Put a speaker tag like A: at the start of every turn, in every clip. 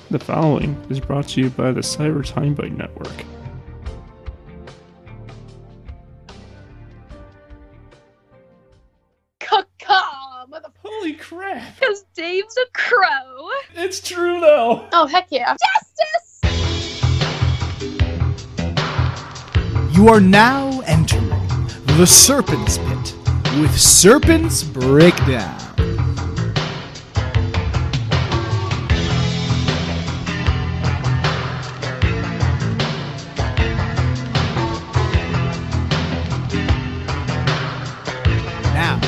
A: The following is brought to you by the Cyber Time Bite Network. Holy crap!
B: Because Dave's a crow.
A: It's true though!
B: Oh, heck yeah. Justice!
C: You are now entering the Serpents Pit with Serpents Breakdown. Now,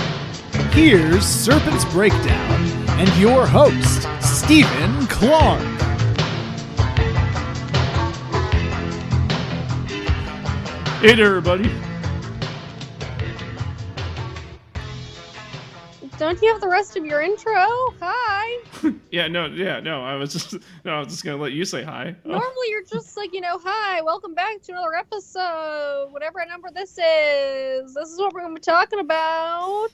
C: here's Serpents Breakdown and your host, Stephen Clark.
A: Hey there, everybody.
B: Don't you have the rest of your intro? Hi.
A: No. I was just gonna let you say hi.
B: Normally you're just like, hi, welcome back to another episode. Whatever number this is. This is what we're gonna be talking about.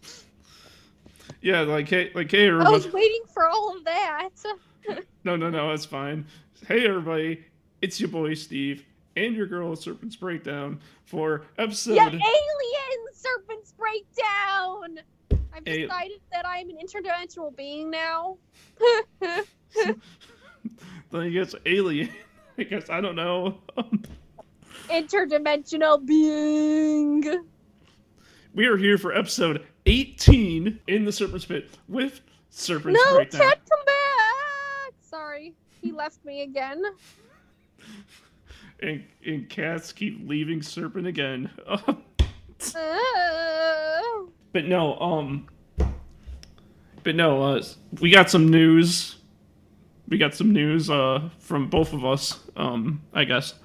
A: Yeah, like hey, everybody.
B: I was waiting for all of that.
A: No, it's fine. Hey, everybody, it's your boy Steve and your girl Serpents Breakdown for episode.
B: Yeah, alien Serpents Breakdown. I've decided that I'm an interdimensional being now.
A: Then I guess alien. I guess I don't know.
B: Interdimensional being.
A: We are here for episode 18 in the Serpent's Pit with Serpents Breakdown.
B: No, Ted, come back! Sorry, he left me again.
A: And cats keep leaving Serpent again. But no, we got some news. We got some news from both of us, I guess.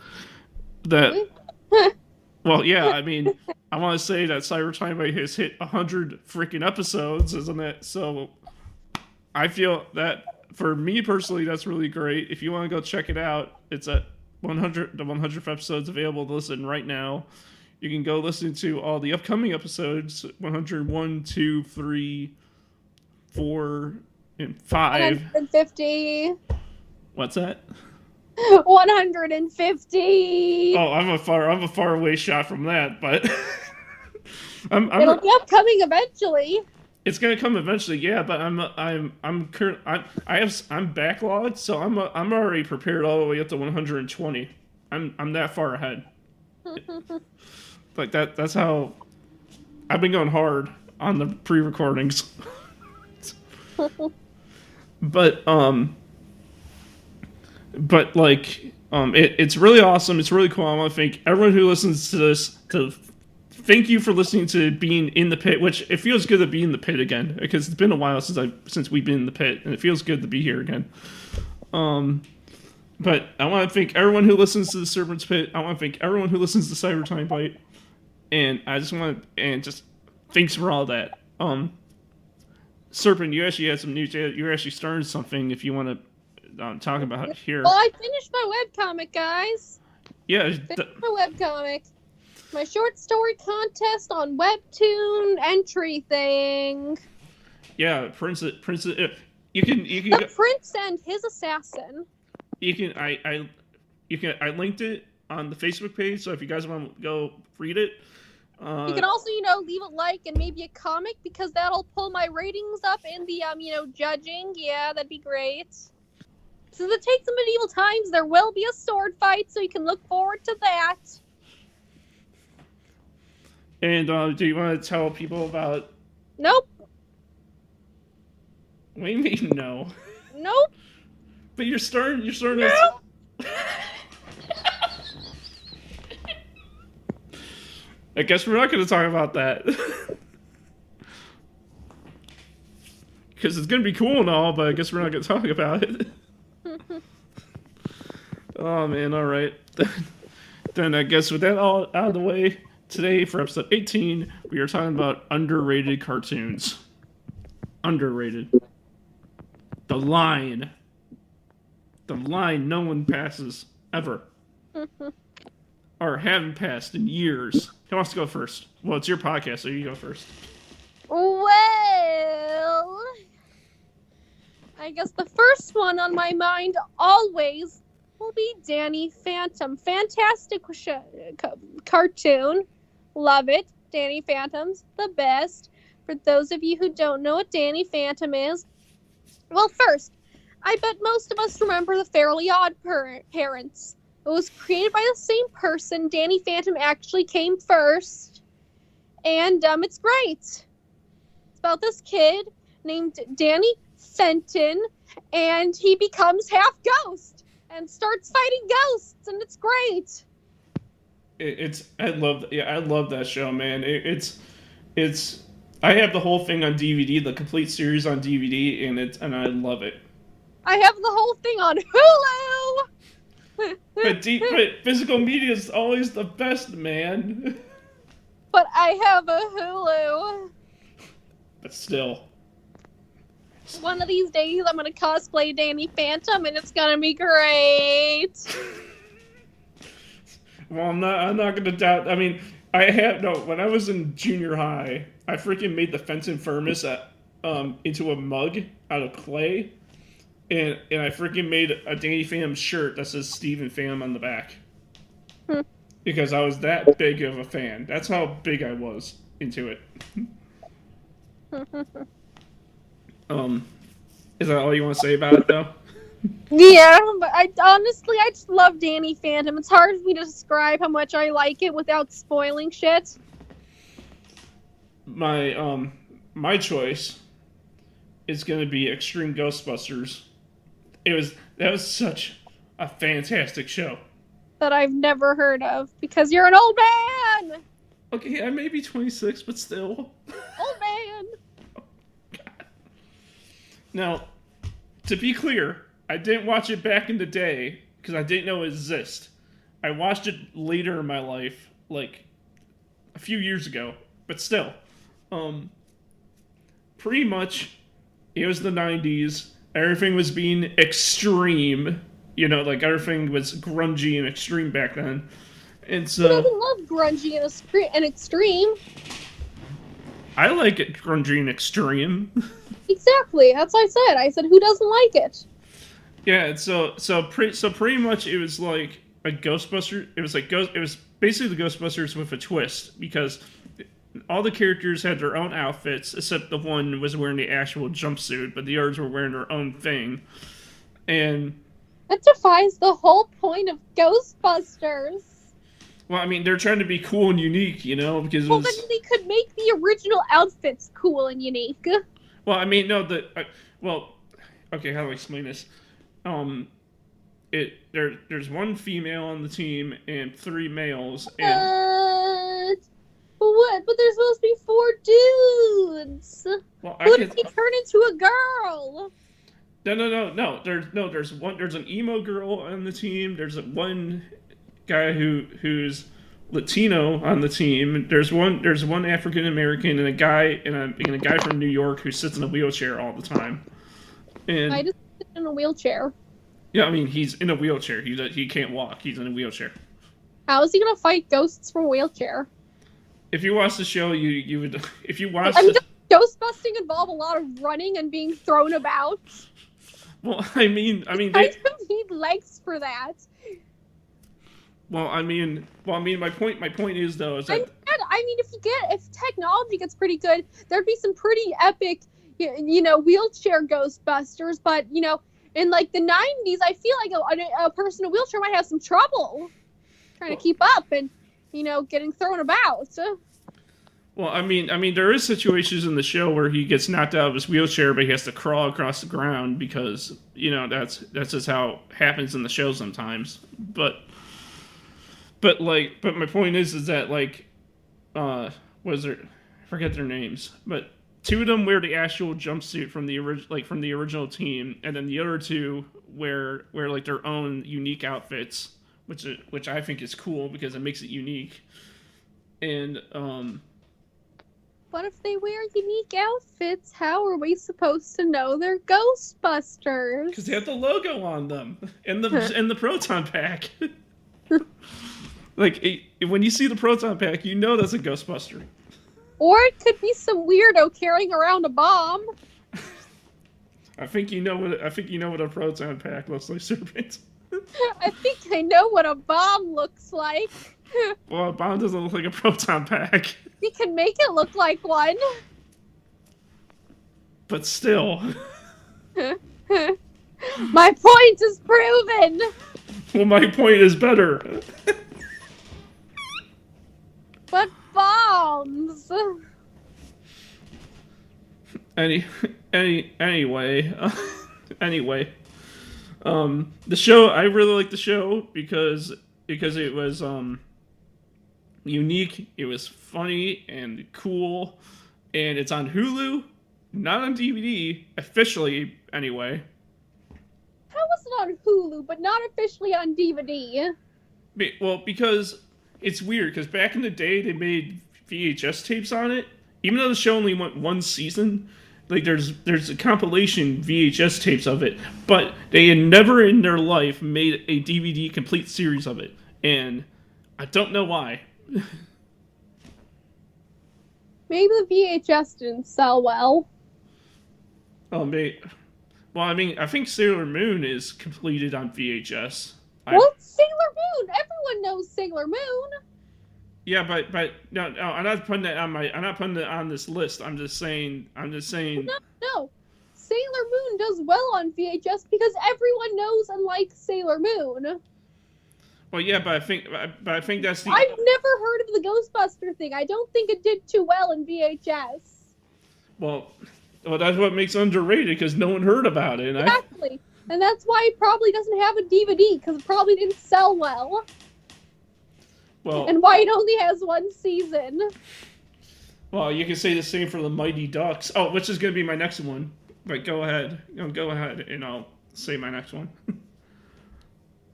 A: That, well, yeah, I mean, I want to say that Cyber Time Bite has hit 100 freaking episodes, isn't it? So, I feel that, for me personally, that's really great. If you want to go check it out, it's at the 100th episode's available to listen right now. You can go listen to all the upcoming episodes, 101, 2, 3, 4, and 5.
B: 150.
A: What's that?
B: 150.
A: Oh, I'm a far away shot from that, but
B: it'll be upcoming eventually.
A: It's gonna come eventually, yeah. But I'm backlogged, so I'm already prepared all the way up to 120. I'm that far ahead. Like that's how I've been going hard on the pre-recordings. But it's really awesome. It's really cool. I want to thank everyone who listens to this. Thank you for listening to being in the pit, which it feels good to be in the pit again because it's been a while since we've been in the pit, and it feels good to be here again. But I want to thank everyone who listens to the Serpent's Pit. I want to thank everyone who listens to Cyber Time Bite, and just thanks for all that. Serpent, you actually had some news. You actually started something. If you want to talk about it here.
B: Well, I finished my webcomic, guys.
A: Yeah,
B: my webcomic. My short story contest on Webtoon entry thing.
A: Yeah, Prince. You can.
B: The Prince and His Assassin.
A: You can. I linked it on the Facebook page, so if you guys want to go read it.
B: You can also, leave a like and maybe a comment because that'll pull my ratings up in the, judging. Yeah, that'd be great. Since it takes in medieval times, there will be a sword fight, so you can look forward to that.
A: And do you want to tell people about?
B: Nope.
A: What do you mean no?
B: Nope.
A: But you're starting.
B: No.
A: I guess we're not going to talk about that. Because it's going to be cool and all, but I guess we're not going to talk about it. Oh, man, all right. Then I guess with that all out of the way, today for episode 18, we are talking about underrated cartoons. Underrated. The line no one passes, ever. Or haven't passed in years. Who wants to go first? Well, it's your podcast, so you go first.
B: Well, I I guess the first one on my mind always will be Danny Phantom. Fantastic cartoon. Love it. Danny Phantom's the best. For those of you who don't know what Danny Phantom is, well, first, I bet most of us remember the Fairly Odd Parents. It was created by the same person. Danny Phantom actually came first. And it's great. It's about this kid named Danny Fenton, and he becomes half ghost and starts fighting ghosts, and it's great.
A: I love that show, man. It's I have the whole thing on DVD, the complete series on DVD, and I love it.
B: I have the whole thing on Hulu.
A: But physical media is always the best, man.
B: But I have a Hulu.
A: But still.
B: One of these days, I'm gonna cosplay Danny Phantom, and it's gonna be great.
A: Well, I'm not gonna doubt. I mean, when I was in junior high, I freaking made the Fenton Furnace into a mug out of clay, and I freaking made a Danny Phantom shirt that says Stephen Pham on the back. Because I was that big of a fan. That's how big I was into it. Is that all you want to say about it, though?
B: Yeah, but I just love Danny Phantom. It's hard for me to describe how much I like it without spoiling shit.
A: My choice is going to be Extreme Ghostbusters. That was such a fantastic show.
B: That I've never heard of, because you're an old man!
A: Okay, I may be 26, but still.
B: Old man!
A: Oh, God. Now, to be clear, I didn't watch it back in the day, because I didn't know it existed. I watched it later in my life, like, a few years ago, but still. Pretty much, it was the 90s, everything was being extreme. You know, like, everything was grungy and extreme back then. And so...
B: Who doesn't love grungy and extreme?
A: I like it grungy and extreme.
B: Exactly. That's what I said. I said, who doesn't like it?
A: Yeah, so pretty much it was like a Ghostbuster. It was basically the Ghostbusters with a twist, because all the characters had their own outfits, except the one was wearing the actual jumpsuit, but the others were wearing their own thing. And...
B: that defies the whole point of Ghostbusters.
A: Well, I mean, they're trying to be cool and unique, you know, because
B: then they could make the original outfits cool and unique.
A: Well, I mean, no, okay, how do I explain this? There's one female on the team and 3 males. And...
B: What? But there's supposed to be 4 dudes.
A: Well,
B: what if they turn into a girl?
A: No. There's an emo girl on the team. There's one guy who's Latino on the team. There's one African American and a guy from New York who sits in a wheelchair all the time. And
B: I just sit in a wheelchair.
A: Yeah, I mean, he's in a wheelchair. He can't walk. He's in a wheelchair.
B: How is he gonna fight ghosts from a wheelchair?
A: If you watch the show, you would. If you watch,
B: does ghostbusting involve a lot of running and being thrown about?
A: Well, I mean,
B: I don't need legs for that.
A: I mean, my point is though is that
B: if technology gets pretty good, there'd be some pretty epic, wheelchair Ghostbusters. But in like the 90s, I feel like a person in a wheelchair might have some trouble trying to keep up and getting thrown about.
A: Well, I mean, there is situations in the show where he gets knocked out of his wheelchair, but he has to crawl across the ground because that's just how it happens in the show sometimes. But my point is that I forget their names, but 2 of them wear the actual jumpsuit from the original team, and then the other 2 wear like their own unique outfits, which I think is cool because it makes it unique. And
B: what if they wear unique outfits? How are we supposed to know they're Ghostbusters?
A: Because they have the logo on them and the proton pack. Like, when you see the proton pack, you know that's a
B: Or it could be some weirdo carrying around a bomb.
A: I think you know what a proton pack looks like, Serpent.
B: I think I know what a bomb looks like.
A: Well, a bomb doesn't look like a proton pack.
B: We can make it look like one.
A: But still.
B: My point is proven.
A: Well, my point is better.
B: But bombs.
A: Anyway, the show, I really like the show because it was unique, it was funny and cool, and it's on Hulu, not on DVD officially anyway.
B: How was it on Hulu but not officially on DVD?
A: Well, because it's weird, because back in the day they made VHS tapes on it, even though the show only went one season. Like there's a compilation VHS tapes of it, but they had never in their life made a DVD complete series of it, and I don't know why.
B: Maybe the VHS didn't sell well.
A: Oh, mate. Well, I mean, I think Sailor Moon is completed on VHS.
B: What? Sailor Moon? Everyone knows Sailor Moon.
A: Yeah, but no, I'm not putting it on this list. I'm just saying.
B: No. Sailor Moon does well on VHS because everyone knows and likes Sailor Moon.
A: Well, yeah, but I think that's the.
B: I've never heard of the Ghostbuster thing. I don't think it did too well in VHS.
A: Well, that's what makes it underrated because no one heard about it.
B: Exactly, and that's why it probably doesn't have a DVD because it probably didn't sell well.
A: Well,
B: and why it only has one season.
A: Well, you can say the same for the Mighty Ducks. Oh, which is going to be my next one. But go ahead. Go ahead, and I'll say my next one.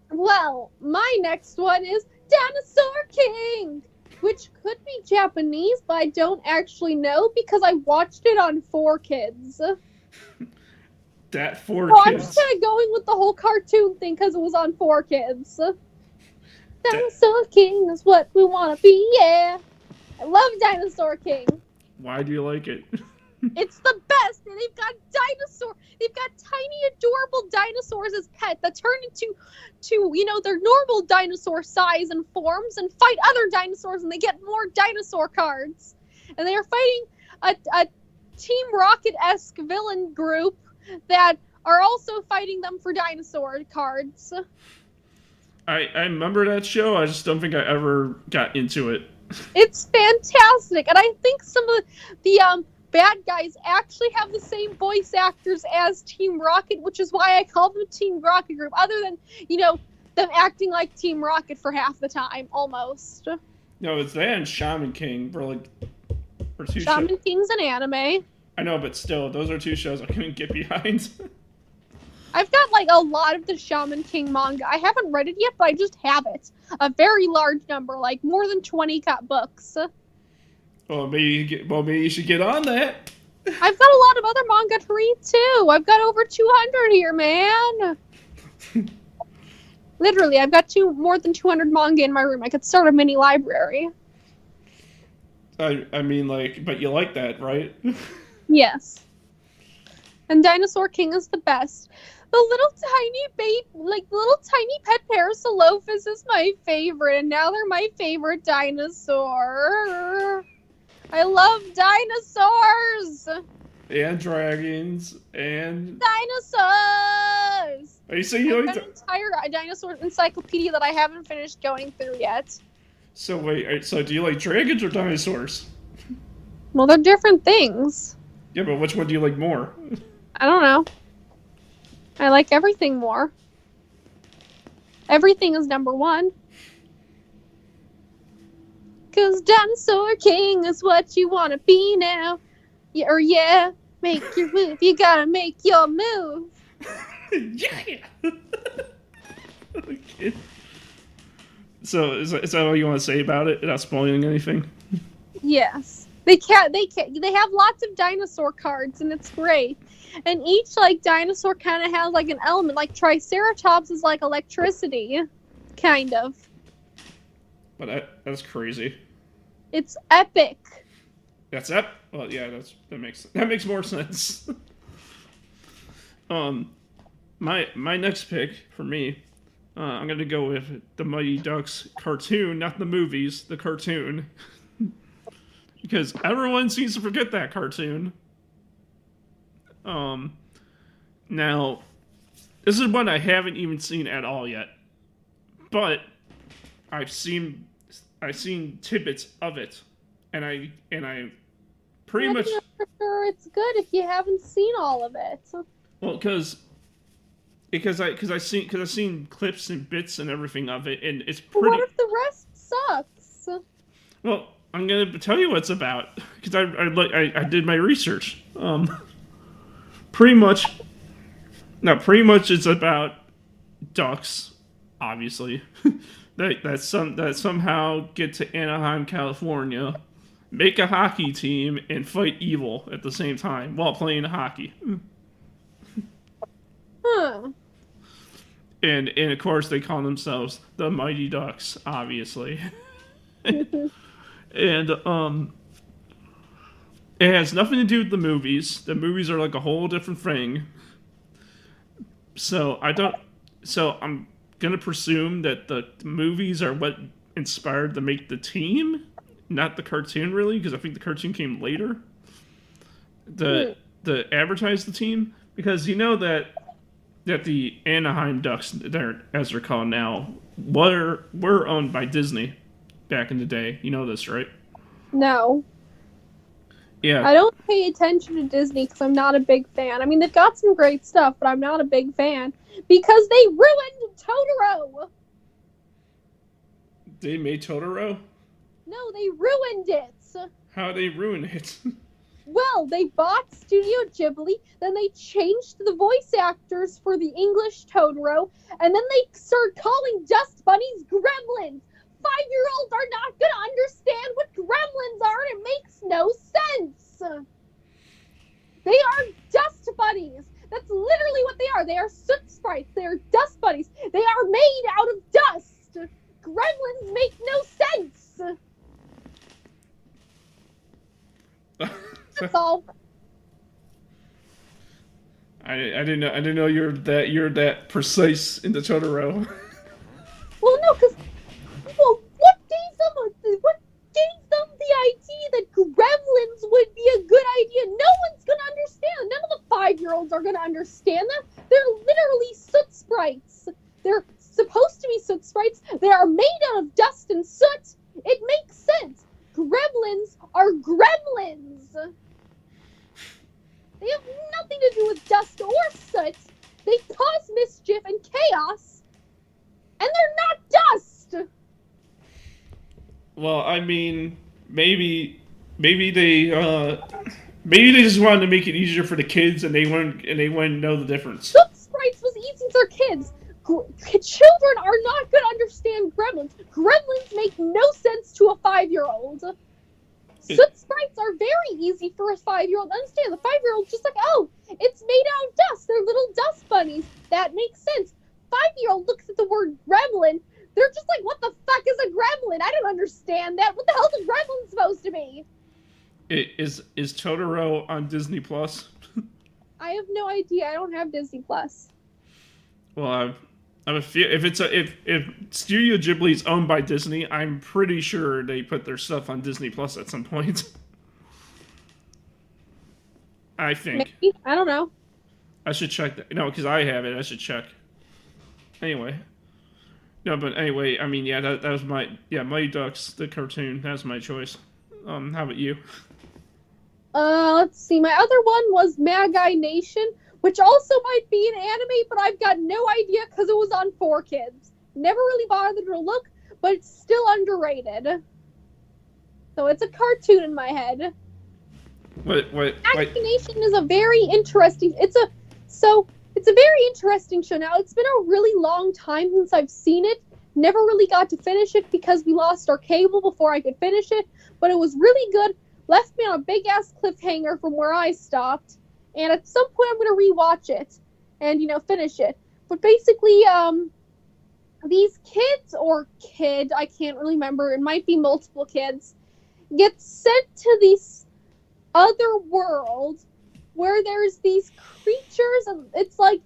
B: Well, my next one is Dinosaur King, which could be Japanese, but I don't actually know because I watched it on 4Kids.
A: That 4Kids.
B: So I'm just kind of going with the whole cartoon thing because it was on 4Kids. Dinosaur King is what we want to be, yeah. I love Dinosaur King.
A: Why do you like it?
B: It's the best, and they've got tiny, adorable dinosaurs as pets that turn into their normal dinosaur size and forms and fight other dinosaurs, and they get more dinosaur cards. And they are fighting a Team Rocket-esque villain group that are also fighting them for dinosaur cards.
A: I remember that show. I just don't think I ever got into it.
B: It's fantastic, and I think some of the bad guys actually have the same voice actors as Team Rocket, which is why I call them Team Rocket Group, other than, them acting like Team Rocket for half the time, almost.
A: No, it's that and Shaman King for two
B: Shaman
A: shows.
B: King's an anime.
A: I know, but still, those are two shows I couldn't get behind.
B: I've got, a lot of the Shaman King manga. I haven't read it yet, but I just have it. A very large number, more than 20 books.
A: Well, maybe you should get on that.
B: I've got a lot of other manga to read, too. I've got over 200 here, man. Literally, I've got more than 200 manga in my room. I could start a mini library.
A: I mean, but you like that, right?
B: Yes. And Dinosaur King is the best. The little tiny pet Parasaurolophus is my favorite, and now they're my favorite dinosaur. I love dinosaurs!
A: And dragons, and...
B: Dinosaurs!
A: Are you saying you like...
B: an entire dinosaur encyclopedia that I haven't finished going through yet.
A: So wait, so do you like dragons or dinosaurs?
B: Well, they're different things.
A: Yeah, but which one do you like more?
B: I don't know. I like everything more. Everything is number one. 'Cause Dinosaur King is what you want to be now. Yeah, make your move. You gotta make your move.
A: Yeah! Okay. So, is that all you want to say about it, without spoiling anything?
B: Yes. They have lots of dinosaur cards, and it's great. And each, dinosaur kind of has, an element. Triceratops is electricity. Kind of.
A: But that's crazy.
B: It's epic.
A: Well, yeah, that makes more sense. My next pick for me, I'm gonna go with the Mighty Ducks cartoon, not the movies, the cartoon, because everyone seems to forget that cartoon. Now, this is one I haven't even seen at all yet, but I've seen tidbits of it, and I pretty much
B: for sure it's good if you haven't seen all of it.
A: well because I've seen clips and bits and everything of it, and it's
B: But
A: pretty.
B: what if the rest sucks?
A: Well, I'm gonna tell you what it's about because I did my research. Pretty much, pretty much it's about ducks, obviously, that somehow get to Anaheim, California, make a hockey team, and fight evil at the same time while playing hockey.
B: Huh.
A: And of course they call themselves the Mighty Ducks, obviously. And it has nothing to do with the movies. The movies are like a whole different thing. So I'm gonna presume that the movies are what inspired to make the team, not the cartoon, really, because I think the cartoon came later. To advertise the team, because you know that the Anaheim Ducks, as they're called now, were owned by Disney back in the day. You know this, right?
B: No.
A: Yeah.
B: I don't pay attention to Disney because I'm not a big fan. I mean, they've got some great stuff, but I'm not a big fan because they ruined Totoro.
A: They made Totoro?
B: No, they ruined it.
A: How they ruin it?
B: Well, they bought Studio Ghibli, then they changed the voice actors for the English Totoro, and then they started calling dust bunnies gremlins. 5-year-olds are not going to understand what gremlins are, and it makes no sense. They are dust bunnies. That's literally what they are. They are soot sprites. They are dust bunnies. They are made out of dust. Gremlins make no sense. That's all.
A: I didn't know you're that precise in the Totoro.
B: Well, no, because what gave them the idea that gremlins would be a good idea? No one's gonna understand. None of the 5-year-olds are gonna understand that. They're literally soot sprites. They're supposed to be soot sprites. They are made out of dust and soot. It makes sense. Gremlins are gremlins. They have nothing to do with dust or soot. They cause mischief and chaos, and they're not dust.
A: Well, I mean, maybe they just wanted to make it easier for the kids, and they wouldn't know the difference.
B: Soot sprites was easy for kids. Children are not going to understand gremlins. Gremlins make no sense to a 5-year-old. Soot sprites are very easy for a 5-year-old to understand. The 5-year-old's just like, oh, it's made out of dust. They're little dust bunnies. That makes sense. 5-year-old looks at the word gremlin. They're just like, what the fuck is a gremlin? I don't understand that. What the hell is a gremlin supposed to be?
A: Is Totoro on Disney Plus?
B: I have no idea. I don't have Disney Plus.
A: Well, if Studio Ghibli is owned by Disney, I'm pretty sure they put their stuff on Disney Plus at some point. I think.
B: Maybe. I don't know.
A: I should check that. No, because I have it. I should check. Anyway. No, but anyway, I mean, yeah, that was Mighty Ducks, the cartoon. That was my choice. How about you?
B: Let's see. My other one was Magi Nation, which also might be an anime, but I've got no idea because it was on 4Kids. Never really bothered to look, but it's still underrated. So it's a cartoon in my head. Magi Nation is a very interesting. It's a very interesting show. Now, it's been a really long time since I've seen it. Never really got to finish it because we lost our cable before I could finish it, but it was really good. Left me on a big-ass cliffhanger from where I stopped, and at some point I'm going to rewatch it and, finish it. But basically, these kids, or kid, I can't really remember, it might be multiple kids, get sent to this other world where there's these creatures, and it's like,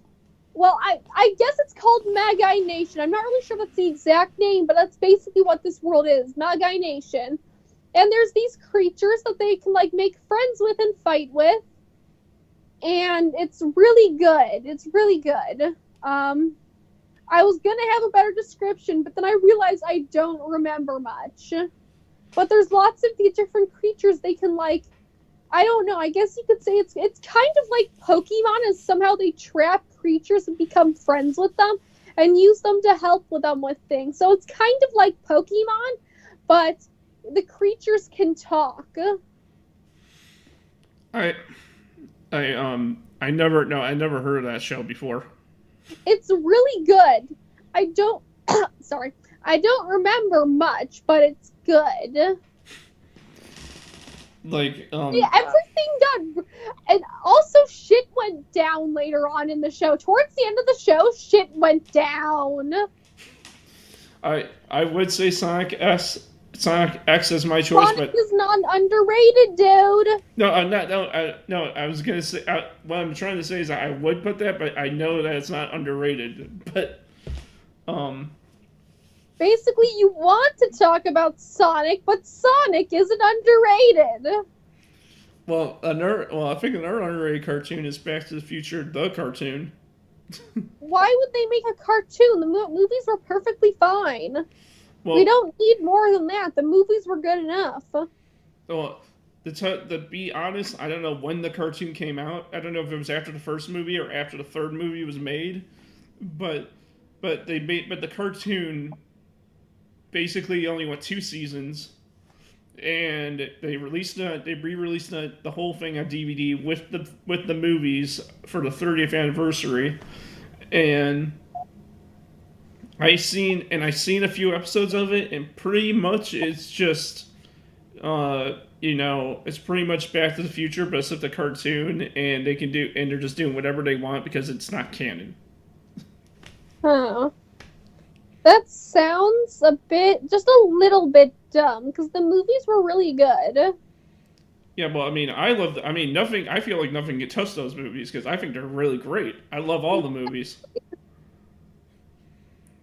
B: well, I guess it's called Magi Nation. I'm not really sure that's the exact name, but that's basically what this world is, Magi Nation. And there's these creatures that they can, like, make friends with and fight with. And it's really good. It's really good. I was gonna have a better description, but then I realized I don't remember much. But there's lots of these different creatures they can, like, I don't know, I guess you could say it's kind of like Pokemon, and somehow they trap creatures and become friends with them and use them to help with them with things. So it's kind of like Pokemon, but the creatures can talk.
A: I never heard of that show before.
B: It's really good. I don't sorry. I don't remember much, but it's good.
A: Like,
B: yeah, everything got, and also shit went down later on in the show. Towards the end of the show, shit went down.
A: I would say Sonic X is my choice,
B: Sonic
A: but
B: is not underrated, dude.
A: No. I was gonna say what I'm trying to say is I would put that, but I know that it's not underrated. But
B: basically, you want to talk about Sonic, but Sonic isn't underrated.
A: Well, I think another underrated cartoon is Back to the Future, the cartoon.
B: Why would they make a cartoon? The movies were perfectly fine.
A: Well,
B: we don't need more than that. The movies were good enough.
A: Well, to be honest, I don't know when the cartoon came out. I don't know if it was after the first movie or after the third movie was made, but the cartoon basically only went 2 seasons, and they re-released the whole thing on DVD with the movies for the 30th anniversary, and I seen a few episodes of it, and pretty much it's just it's pretty much Back to the Future, but it's the cartoon, and they're just doing whatever they want because it's not canon.
B: Huh. That sounds just a little bit dumb, because the movies were really good.
A: Yeah, well, I feel like nothing can touch those movies, because I think they're really great. I love all the movies.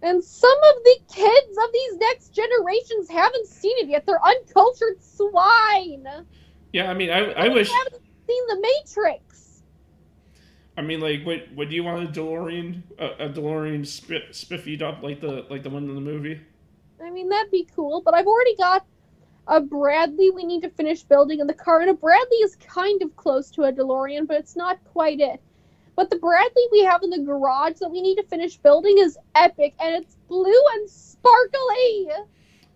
B: And some of the kids of these next generations haven't seen it yet. They're uncultured swine.
A: Yeah, I wish...
B: They haven't seen The Matrix.
A: Like, would you want a DeLorean spiffied up like the one in the movie?
B: That'd be cool, but I've already got a Bradley we need to finish building in the car, and a Bradley is kind of close to a DeLorean, but it's not quite it. But the Bradley we have in the garage that we need to finish building is epic, and it's blue and sparkly!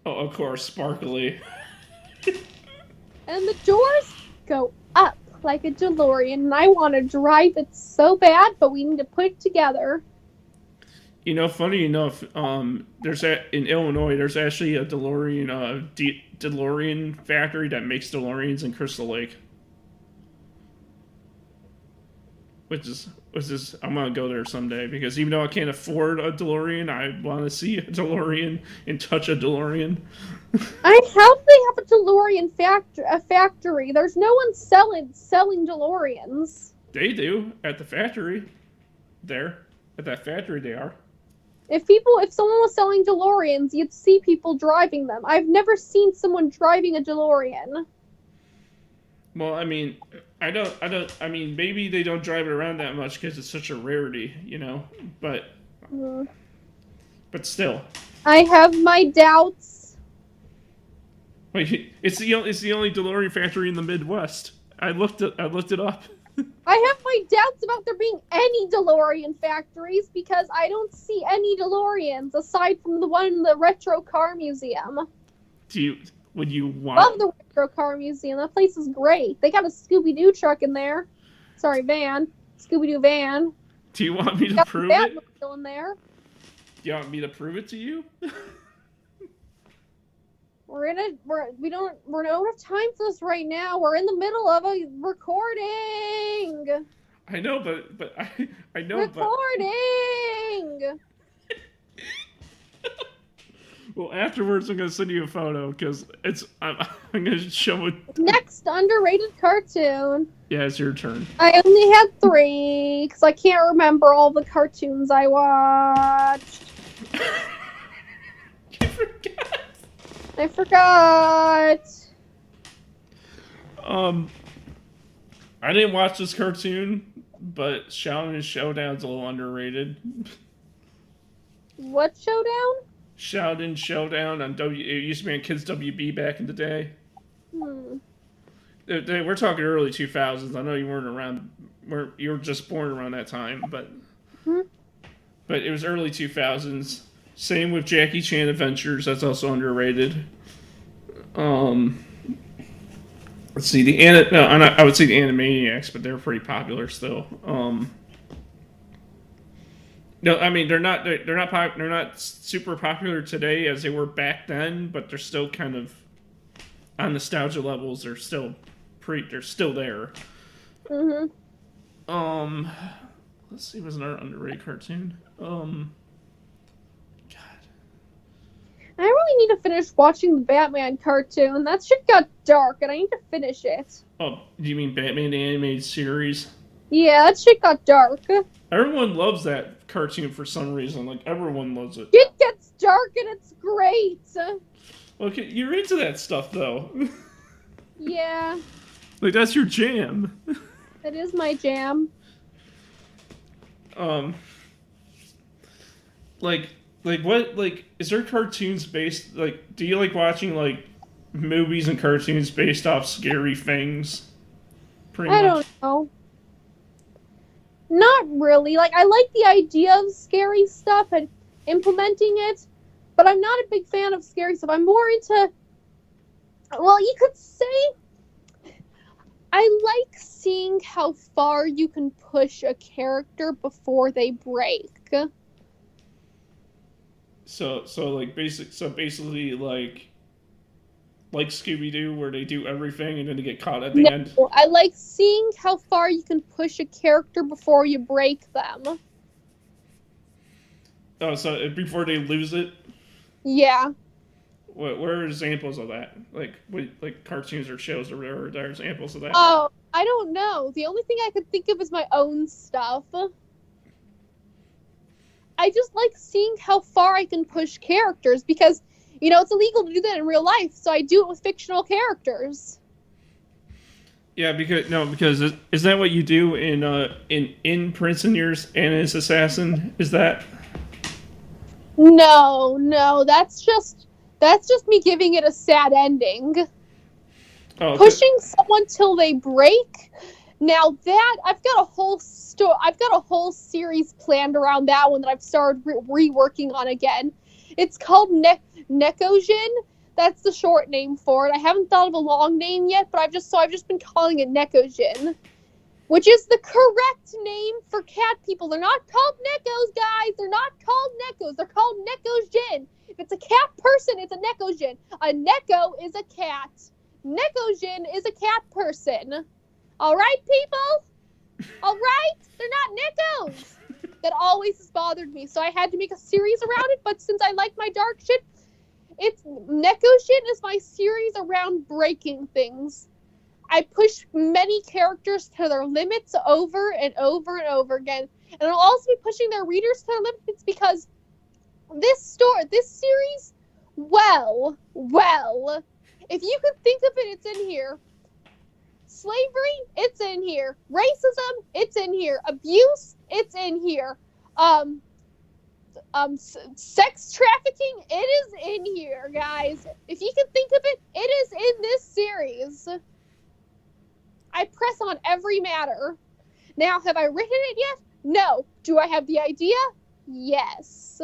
A: Oh, of course, sparkly.
B: And the doors go up like a DeLorean, and I want to drive it so bad, but we need to put it together.
A: Funny enough, in Illinois, there's actually a DeLorean DeLorean factory that makes DeLoreans in Crystal Lake. Which is I'm gonna go there someday, because even though I can't afford a DeLorean, I want to see a DeLorean and touch a DeLorean.
B: How do they have a DeLorean factory? There's no one selling DeLoreans.
A: They do at the factory. There, at that factory, they are.
B: If someone was selling DeLoreans, you'd see people driving them. I've never seen someone driving a DeLorean.
A: Well, maybe they don't drive it around that much because it's such a rarity, but still.
B: I have my doubts.
A: Wait, it's the only DeLorean factory in the Midwest. I looked it up.
B: I have my doubts about there being any DeLorean factories, because I don't see any DeLoreans aside from the one in the Retro Car Museum.
A: Would you want...
B: Love the Retro Car Museum. That place is great. They got a Scooby-Doo truck in there. Sorry, van. Scooby-Doo van.
A: Do you want me to prove it?
B: In there.
A: Do you want me to prove it to you?
B: We don't have time for this right now. We're in the middle of a recording.
A: I know, but
B: Recording.
A: Well, afterwards, I'm gonna send you a photo because I'm gonna show it.
B: Next underrated cartoon.
A: Yeah, it's your turn.
B: I only had 3 because I can't remember all the cartoons I watched.
A: You forgot.
B: I forgot.
A: I didn't watch this cartoon, but Shoutin' and Showdown's a little underrated.
B: What showdown?
A: Shoutin' Showdown on it used to be on Kids WB back in the day. We're talking early 2000s. I know you weren't around. You were just born around that time, but it was early 2000s. Same with Jackie Chan Adventures. That's also underrated. Let's see I would say the Animaniacs, but they're pretty popular still. No, I mean they're not super popular today as they were back then, but they're still kind of on nostalgia levels. They're still there. Let's see, was another underrated cartoon. God.
B: I really need to finish watching the Batman cartoon. That shit got dark, and I need to finish it.
A: Oh, do you mean Batman the Animated Series?
B: Yeah, that shit got dark.
A: Everyone loves that cartoon for some reason. Like, everyone loves it.
B: It gets dark, and it's great.
A: Okay, you're into that stuff, though.
B: Yeah.
A: Like, that's your jam.
B: That is my jam.
A: Is there cartoons based, like, do you like watching, like, movies and cartoons based off scary things?
B: I don't know. Not really. Like, I like the idea of scary stuff and implementing it, but I'm not a big fan of scary stuff. I'm more into, well, you could say I like seeing how far you can push a character before they break.
A: So basically like Scooby-Doo, where they do everything and then they get caught at the end.
B: I like seeing how far you can push a character before you break them.
A: Oh, so before they lose it?
B: Yeah.
A: What are examples of that? Like cartoons or shows or whatever, there are examples of that?
B: Oh, I don't know. The only thing I could think of is my own stuff. I just like seeing how far I can push characters because, you know, it's illegal to do that in real life, so I do it with fictional characters.
A: Yeah, because is that what you do in Prince and Yours and his Assassin? Is that?
B: No, that's just me giving it a sad ending.
A: Oh,
B: pushing someone till they break. Now that I've got a whole series planned around that one that I've started reworking on again. It's called Nekojin. That's the short name for it. I haven't thought of a long name yet, but I've just been calling it Nekojin, which is the correct name for cat people. They're not called Nekos, guys. They're not called Nekos. They're called Nekojin. If it's a cat person, it's a Nekojin. A Neko is a cat. Nekojin is a cat person. All right, people? All right? They're not Nekos. That always has bothered me, so I had to make a series around it, but since I like my dark shit, Nekojin is my series around breaking things. I push many characters to their limits over and over and over again, and I'll also be pushing their readers to their limits because this series, well, if you could think of it, it's in here. Slavery, it's in here. Racism, it's in here. Abuse, it's in here. Sex trafficking, it is in here, guys. If you can think of it, it is in this series. I press on every matter. Now, have I written it yet? No. Do I have the idea? Yes.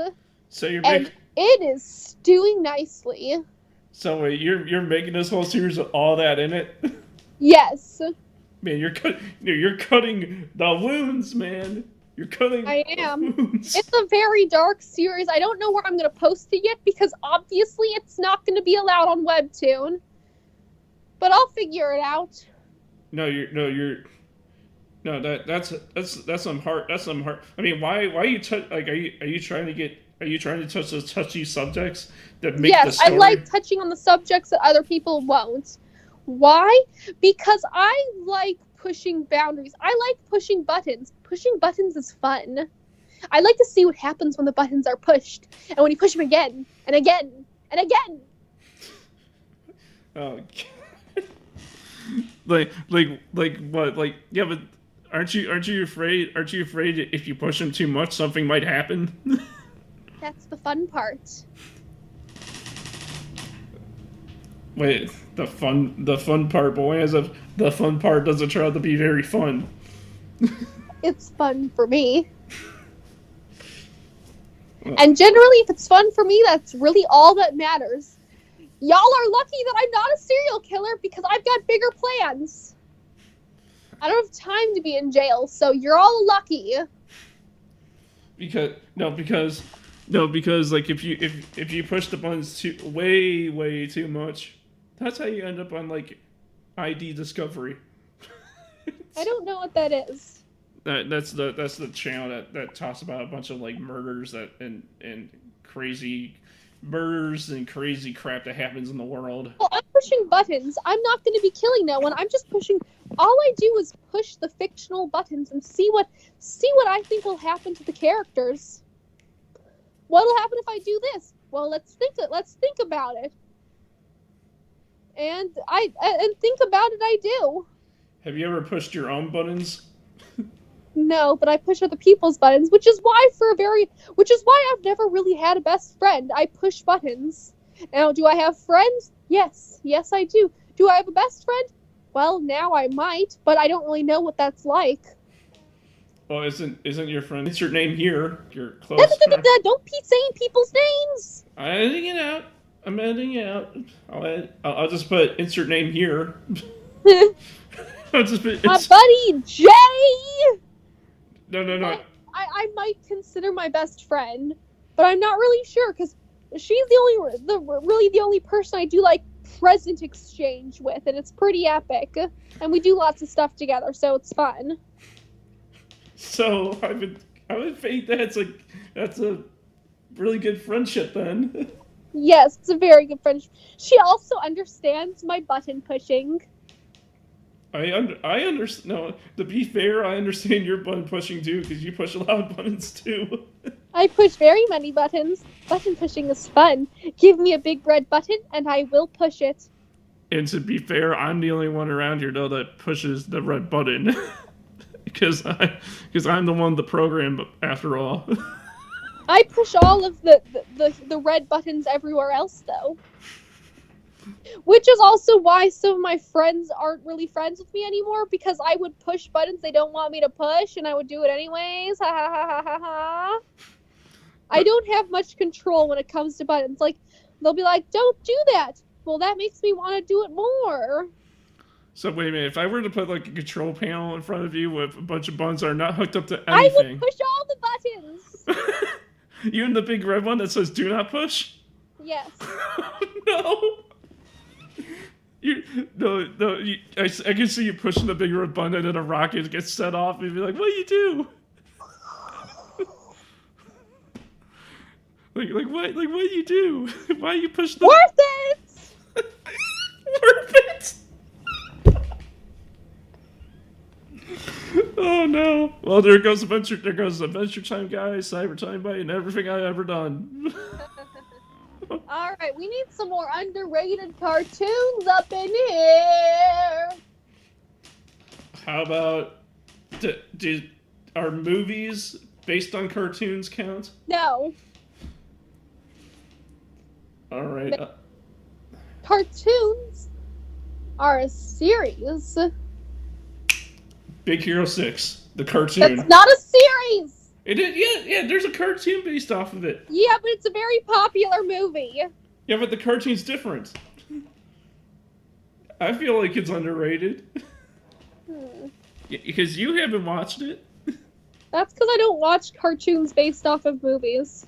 A: So
B: and it is stewing nicely.
A: So you're making this whole series with all that in it?
B: Yes.
A: Man, you're cutting the wounds, man. You're cutting.
B: I am.
A: Wounds.
B: It's a very dark series. I don't know where I'm going to post it yet because obviously it's not going to be allowed on Webtoon. But I'll figure it out.
A: That's some heart. That's some heart. I mean, why are you are you trying to get Are you trying to touch those touchy subjects that make the
B: Yes,
A: story?
B: I like touching on the subjects that other people won't. Why? Because I like pushing boundaries. I like pushing buttons. Pushing buttons is fun. I like to see what happens when the buttons are pushed, and when you push them again and again and again.
A: Oh, like what? Like, yeah, but aren't you afraid? Aren't you afraid if you push them too much, something might happen?
B: That's the fun part.
A: Wait, the fun part, boy, as if the fun part doesn't turn out to be very fun.
B: It's fun for me. And generally, if it's fun for me, that's really all that matters. Y'all are lucky that I'm not a serial killer because I've got bigger plans. I don't have time to be in jail, so you're all lucky.
A: Because like if you push the buttons too way too much, that's how you end up on like ID Discovery.
B: I don't know what that is.
A: That's the channel that talks about a bunch of like murders and crazy murders and crazy crap that happens in the world.
B: Well, I'm pushing buttons. I'm not going to be killing no one. I'm just pushing. All I do is push the fictional buttons and see what I think will happen to the characters. What'll happen if I do this? Well, let's think about it. And think about it. I do.
A: Have you ever pushed your own buttons?
B: No, but I push other people's buttons, which is why I've never really had a best friend. I push buttons. Now, do I have friends? Yes, I do. Do I have a best friend? Well, now I might, but I don't really know what that's like.
A: Well, isn't your friend? It's your name here. Your close friend.
B: Don't be saying people's names.
A: I'm editing it out. I'll just put insert name here. I'll just put
B: My buddy Jay.
A: No.
B: I might consider my best friend, but I'm not really sure because she's the only person I do like present exchange with, and it's pretty epic. And we do lots of stuff together, so it's fun.
A: So I would think that's a really good friendship then.
B: Yes, it's a very good friendship. She also understands my button pushing.
A: I understand. No, to be fair, I understand your button pushing too, because you push a lot of buttons too.
B: I push very many buttons. Button pushing is fun. Give me a big red button, and I will push it.
A: And to be fair, I'm the only one around here though that pushes the red button, because I'm the one the program after all.
B: I push all of the red buttons everywhere else though. Which is also why some of my friends aren't really friends with me anymore, because I would push buttons they don't want me to push, and I would do it anyways. Ha ha ha ha ha ha. I don't have much control when it comes to buttons. Like, they'll be like, don't do that. Well, that makes me want to do it more.
A: So wait a minute, if I were to put like a control panel in front of you with a bunch of buttons that are not hooked up to anything...
B: I would push all the buttons!
A: You and the big red one that says do not push?
B: Yes.
A: No! I can see you pushing the big red button and then a rocket gets set off and you'd be like, what do you do? what do you do? Why you push the...
B: Worth it!
A: Worth it! Oh no. Well, there goes Adventure Time, guys, Cyber Time Bite, and everything I've ever done.
B: Alright, we need some more underrated cartoons up in here.
A: How about... are movies based on cartoons count?
B: No.
A: Alright.
B: Cartoons are a series.
A: Big Hero 6, the cartoon.
B: That's not a series!
A: It is, yeah, there's a cartoon based off of it.
B: Yeah, but it's a very popular movie.
A: Yeah, but the cartoon's different. I feel like it's underrated. Because you haven't watched it.
B: That's because I don't watch cartoons based off of movies.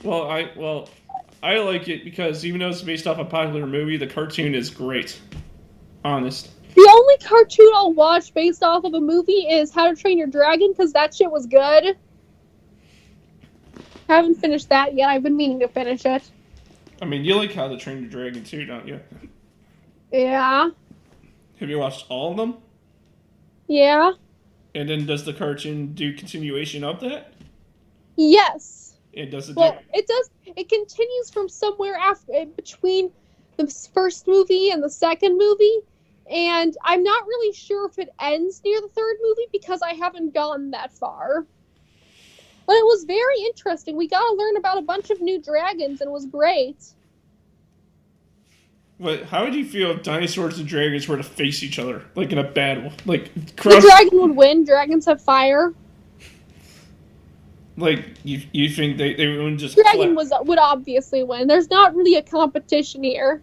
A: Well, I like it because even though it's based off a popular movie, the cartoon is great. Honest.
B: The only cartoon I'll watch based off of a movie is How to Train Your Dragon, because that shit was good. Haven't finished that yet. I've been meaning to finish it.
A: I mean, you like How to Train Your Dragon too, don't you?
B: Yeah.
A: Have you watched all of them?
B: Yeah.
A: And then does the cartoon do continuation of that?
B: Yes.
A: And does it
B: Well, it does. It continues from somewhere after, between the first movie and the second movie, and I'm not really sure if it ends near the third movie because I haven't gone that far. But it was very interesting. We got to learn about a bunch of new dragons, and it was great.
A: But how would you feel if dinosaurs and dragons were to face each other, like in a battle? Like
B: The dragon would win. Dragons have fire.
A: Like you think they wouldn't just
B: Dragon would obviously win. There's not really a competition here.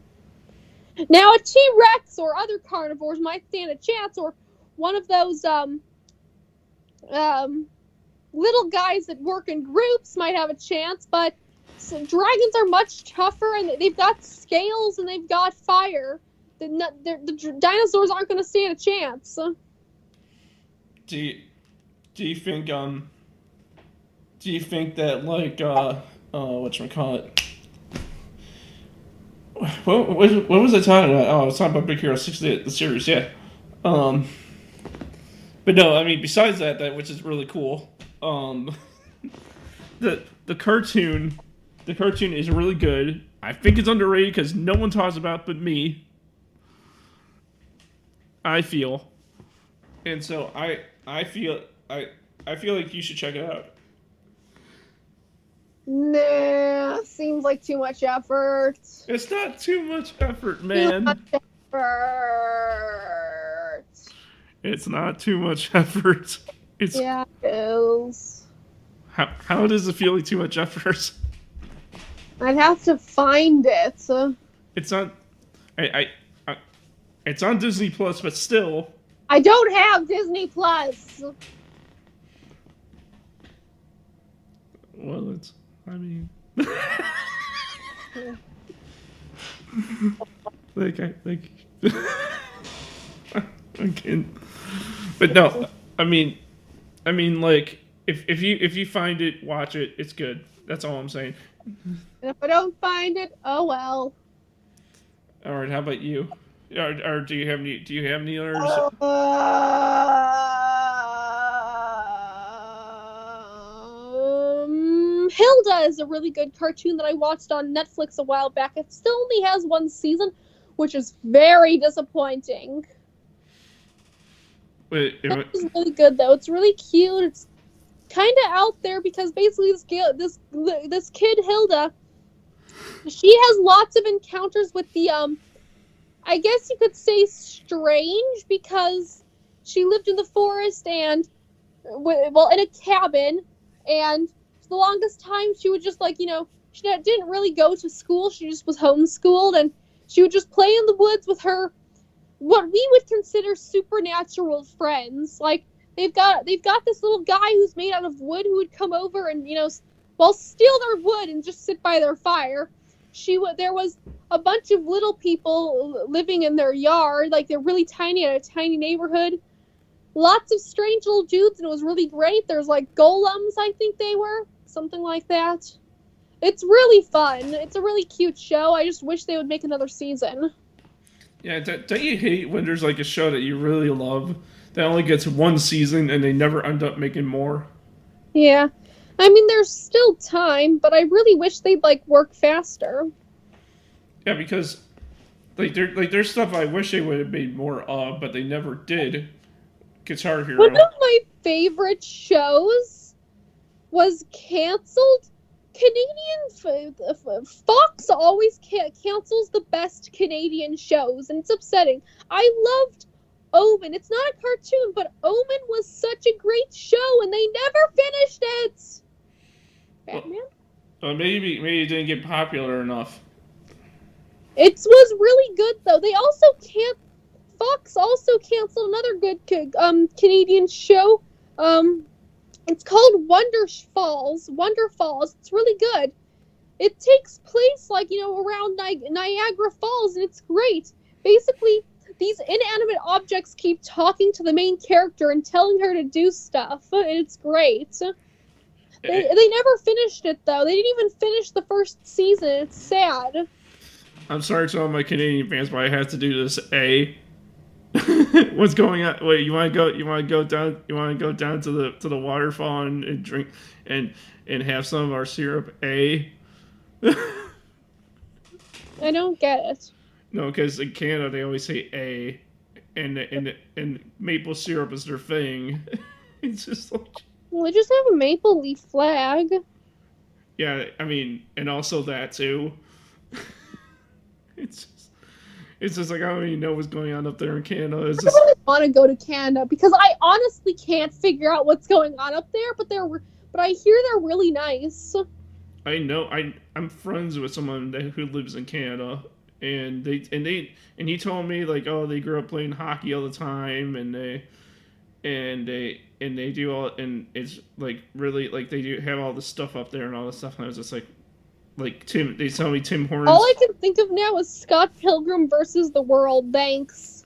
B: Now a T-Rex or other carnivores might stand a chance, or one of those little guys that work in groups might have a chance, but dragons are much tougher, and they've got scales and they've got fire. The dinosaurs aren't going to stand a chance.
A: Do you think that like whatchamacallit? What was I talking about? Oh, I was talking about Big Hero 6, the series, yeah. But no, I mean besides that which is really cool. The cartoon is really good. I think it's underrated because no one talks about it but me. I feel, and so I feel like you should check it out.
B: Nah, seems like too much effort.
A: It's not too much effort, man.
B: Too much effort.
A: It's not too much effort.
B: Yeah, it is.
A: How does it feel like too much effort?
B: I'd have to find it.
A: It's on. It's on Disney Plus, but still.
B: I don't have Disney Plus.
A: Well, it's. I mean. I'm kidding. But no, I mean, like, if you find it, watch it. It's good. That's all I'm saying.
B: And if I don't find it, oh well.
A: All right. How about you? Or do you have any? Do you have any others?
B: Hilda is a really good cartoon that I watched on Netflix a while back. It still only has one season, which is very disappointing. It's really good though. It's really cute. It's kind of out there because basically this kid Hilda, she has lots of encounters with the I guess you could say strange, because she lived in the forest and in a cabin, and for the longest time she would just she didn't really go to school. She just was homeschooled, and she would just play in the woods with her what we would consider supernatural friends. Like they've got this little guy who's made out of wood who would come over and steal their wood and just sit by their fire. There was a bunch of little people living in their yard, like they're really tiny in a tiny neighborhood. Lots of strange little dudes, and it was really great. There's like golems, I think they were, something like that. It's really fun. It's a really cute show. I just wish they would make another season.
A: Yeah, don't you hate when there's like a show that you really love that only gets one season and they never end up making more?
B: Yeah. I mean, there's still time, but I really wish they'd work faster.
A: Yeah, because there's stuff I wish they would have made more of, but they never did. Guitar Hero.
B: One of my favorite shows was canceled. Canadian Fox always cancels the best Canadian shows, and it's upsetting. I loved Omen. It's not a cartoon, but Omen was such a great show, and they never finished it. Batman?
A: Well, maybe it didn't get popular enough.
B: It was really good though. They also Fox also canceled another good Canadian show. It's called Wonder Falls. It's really good. It takes place around Niagara Falls, and it's great. Basically, these inanimate objects keep talking to the main character and telling her to do stuff, and it's great. They never finished it though. They didn't even finish the first season. It's sad.
A: I'm sorry to all my Canadian fans, but I have to do this. What's going on? Wait, you want to go? You want to go down? You want to go down to the waterfall and drink and have some of our syrup? I
B: don't get it.
A: No, because in Canada they always say A, and maple syrup is their thing. It's just like.
B: Well, they just have a maple leaf flag.
A: Yeah, I mean, and also that too. It's just like I don't even know what's going on up there in Canada. It's just...
B: I really want to go to Canada because I honestly can't figure out what's going on up there. But I hear they're really nice.
A: I know. I'm friends with someone who lives in Canada, and he told me like, oh, they grew up playing hockey all the time, and they do all, and it's like really like they do have all this stuff up there and all this stuff. And I was just like Tim. They tell me Tim Hortons.
B: All I can think of now is Scott Pilgrim versus the World. Thanks.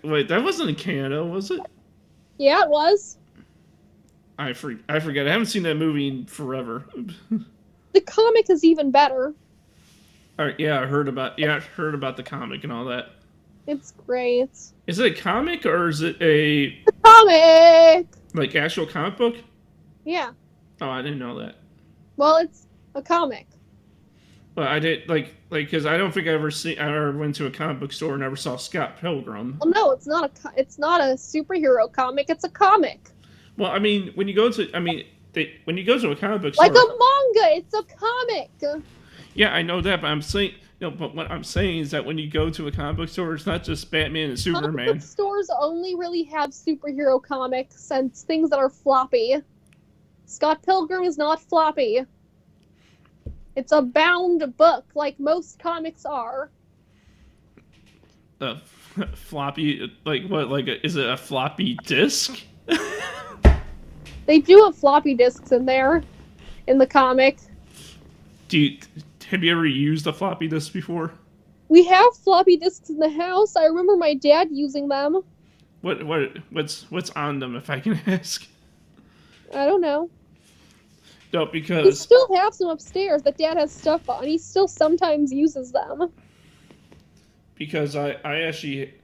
A: Wait, that wasn't in Canada, was it?
B: Yeah, it was.
A: I forget. I haven't seen that movie in forever.
B: The comic is even better.
A: All right, yeah, I heard about the comic and all that.
B: It's great.
A: Is it a comic or is it a
B: comic?
A: Like actual comic book?
B: Yeah.
A: Oh, I didn't know that.
B: Well, it's a comic.
A: Well, I did like because I don't think I ever went to a comic book store and ever saw Scott Pilgrim.
B: Well, no, it's not a superhero comic. It's a comic.
A: Well, I mean, when you go to a comic book store,
B: like a manga, it's a comic.
A: Yeah, I know that, but I'm saying but what I'm saying is that when you go to a comic book store, it's not just Batman and Superman.
B: Comic book stores only really have superhero comics and things that are floppy. Scott Pilgrim is not floppy. It's a bound book, like most comics are.
A: Floppy, like what? Like, is it a floppy disk?
B: They do have floppy disks in there, in the comic.
A: Have you ever used a floppy disk before?
B: We have floppy disks in the house. I remember my dad using them.
A: What's on them, if I can ask?
B: I don't know.
A: No, because
B: we still have some upstairs that Dad has stuff on. He still sometimes uses them.
A: Because I actually,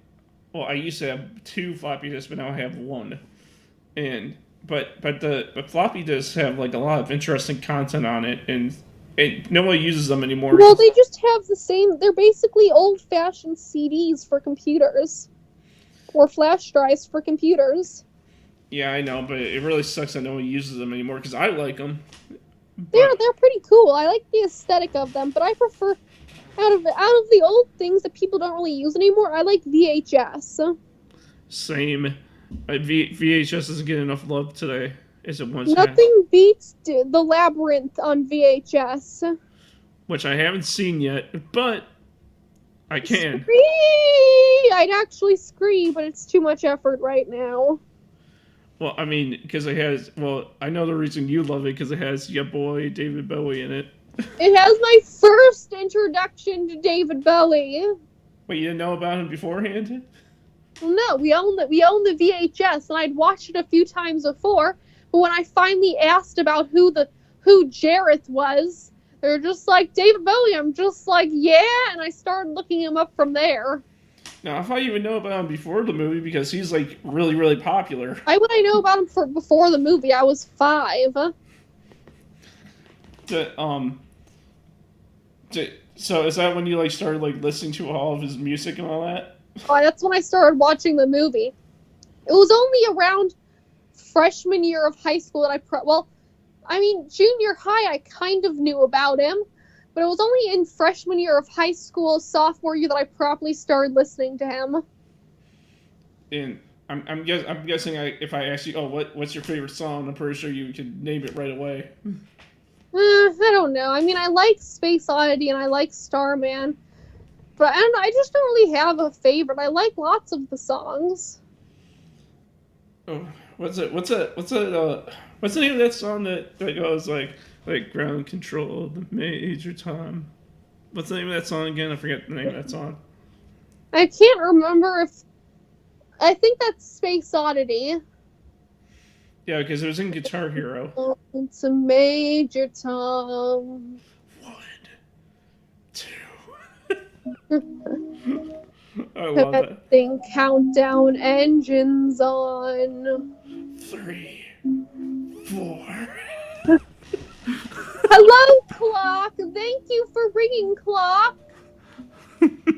A: well, I used to have 2 floppy disks, but now I have 1. But floppy disks have like a lot of interesting content on it, and nobody uses them anymore.
B: Well, they just have the same. They're basically old-fashioned CDs for computers, or flash drives for computers.
A: Yeah, I know, but it really sucks that no one uses them anymore because I like them.
B: They're pretty cool. I like the aesthetic of them, but I prefer out of the old things that people don't really use anymore. I like VHS.
A: Same. VHS doesn't get enough love today as it once
B: Nothing beats The Labyrinth on VHS.
A: Which I haven't seen yet, but I can.
B: Scree! I'd actually scream, but it's too much effort right now.
A: Well, I mean, because it has... Well, I know the reason you love it, because it has your boy David Bowie in it.
B: It has my first introduction to David Bowie.
A: Wait, you didn't know about him beforehand?
B: Well, no, we own the VHS, and I'd watched it a few times before, but when I finally asked about who Jareth was, they're just like, David Bowie. I'm just like, yeah, and I started looking him up from there.
A: Now, if I even know about him before the movie, because he's, like, really, really popular.
B: Why would I know about him before the movie? I was 5.
A: So is that when you, like, started, like, listening to all of his music and all that?
B: Oh, that's when I started watching the movie. It was only around freshman year of high school that junior high I kind of knew about him. But it was only in freshman year of high school, sophomore year, that I properly started listening to him.
A: And I'm guessing if I ask you, what's your favorite song? I'm pretty sure you could name it right away.
B: I don't know. I mean, I like Space Oddity and I like Starman, but I don't know. I just don't really have a favorite. I like lots of the songs.
A: Oh, what's the name of that song that goes like Ground Control, the Major Tom? What's the name of that song again? I forget the name of that song.
B: I can't remember I think that's Space Oddity.
A: Yeah, because it was in Guitar Hero.
B: It's a Major Tom.
A: 1, 2. I love that.
B: Testing countdown engines on.
A: 3, 4.
B: Hello, clock. Thank you for ringing, clock. Do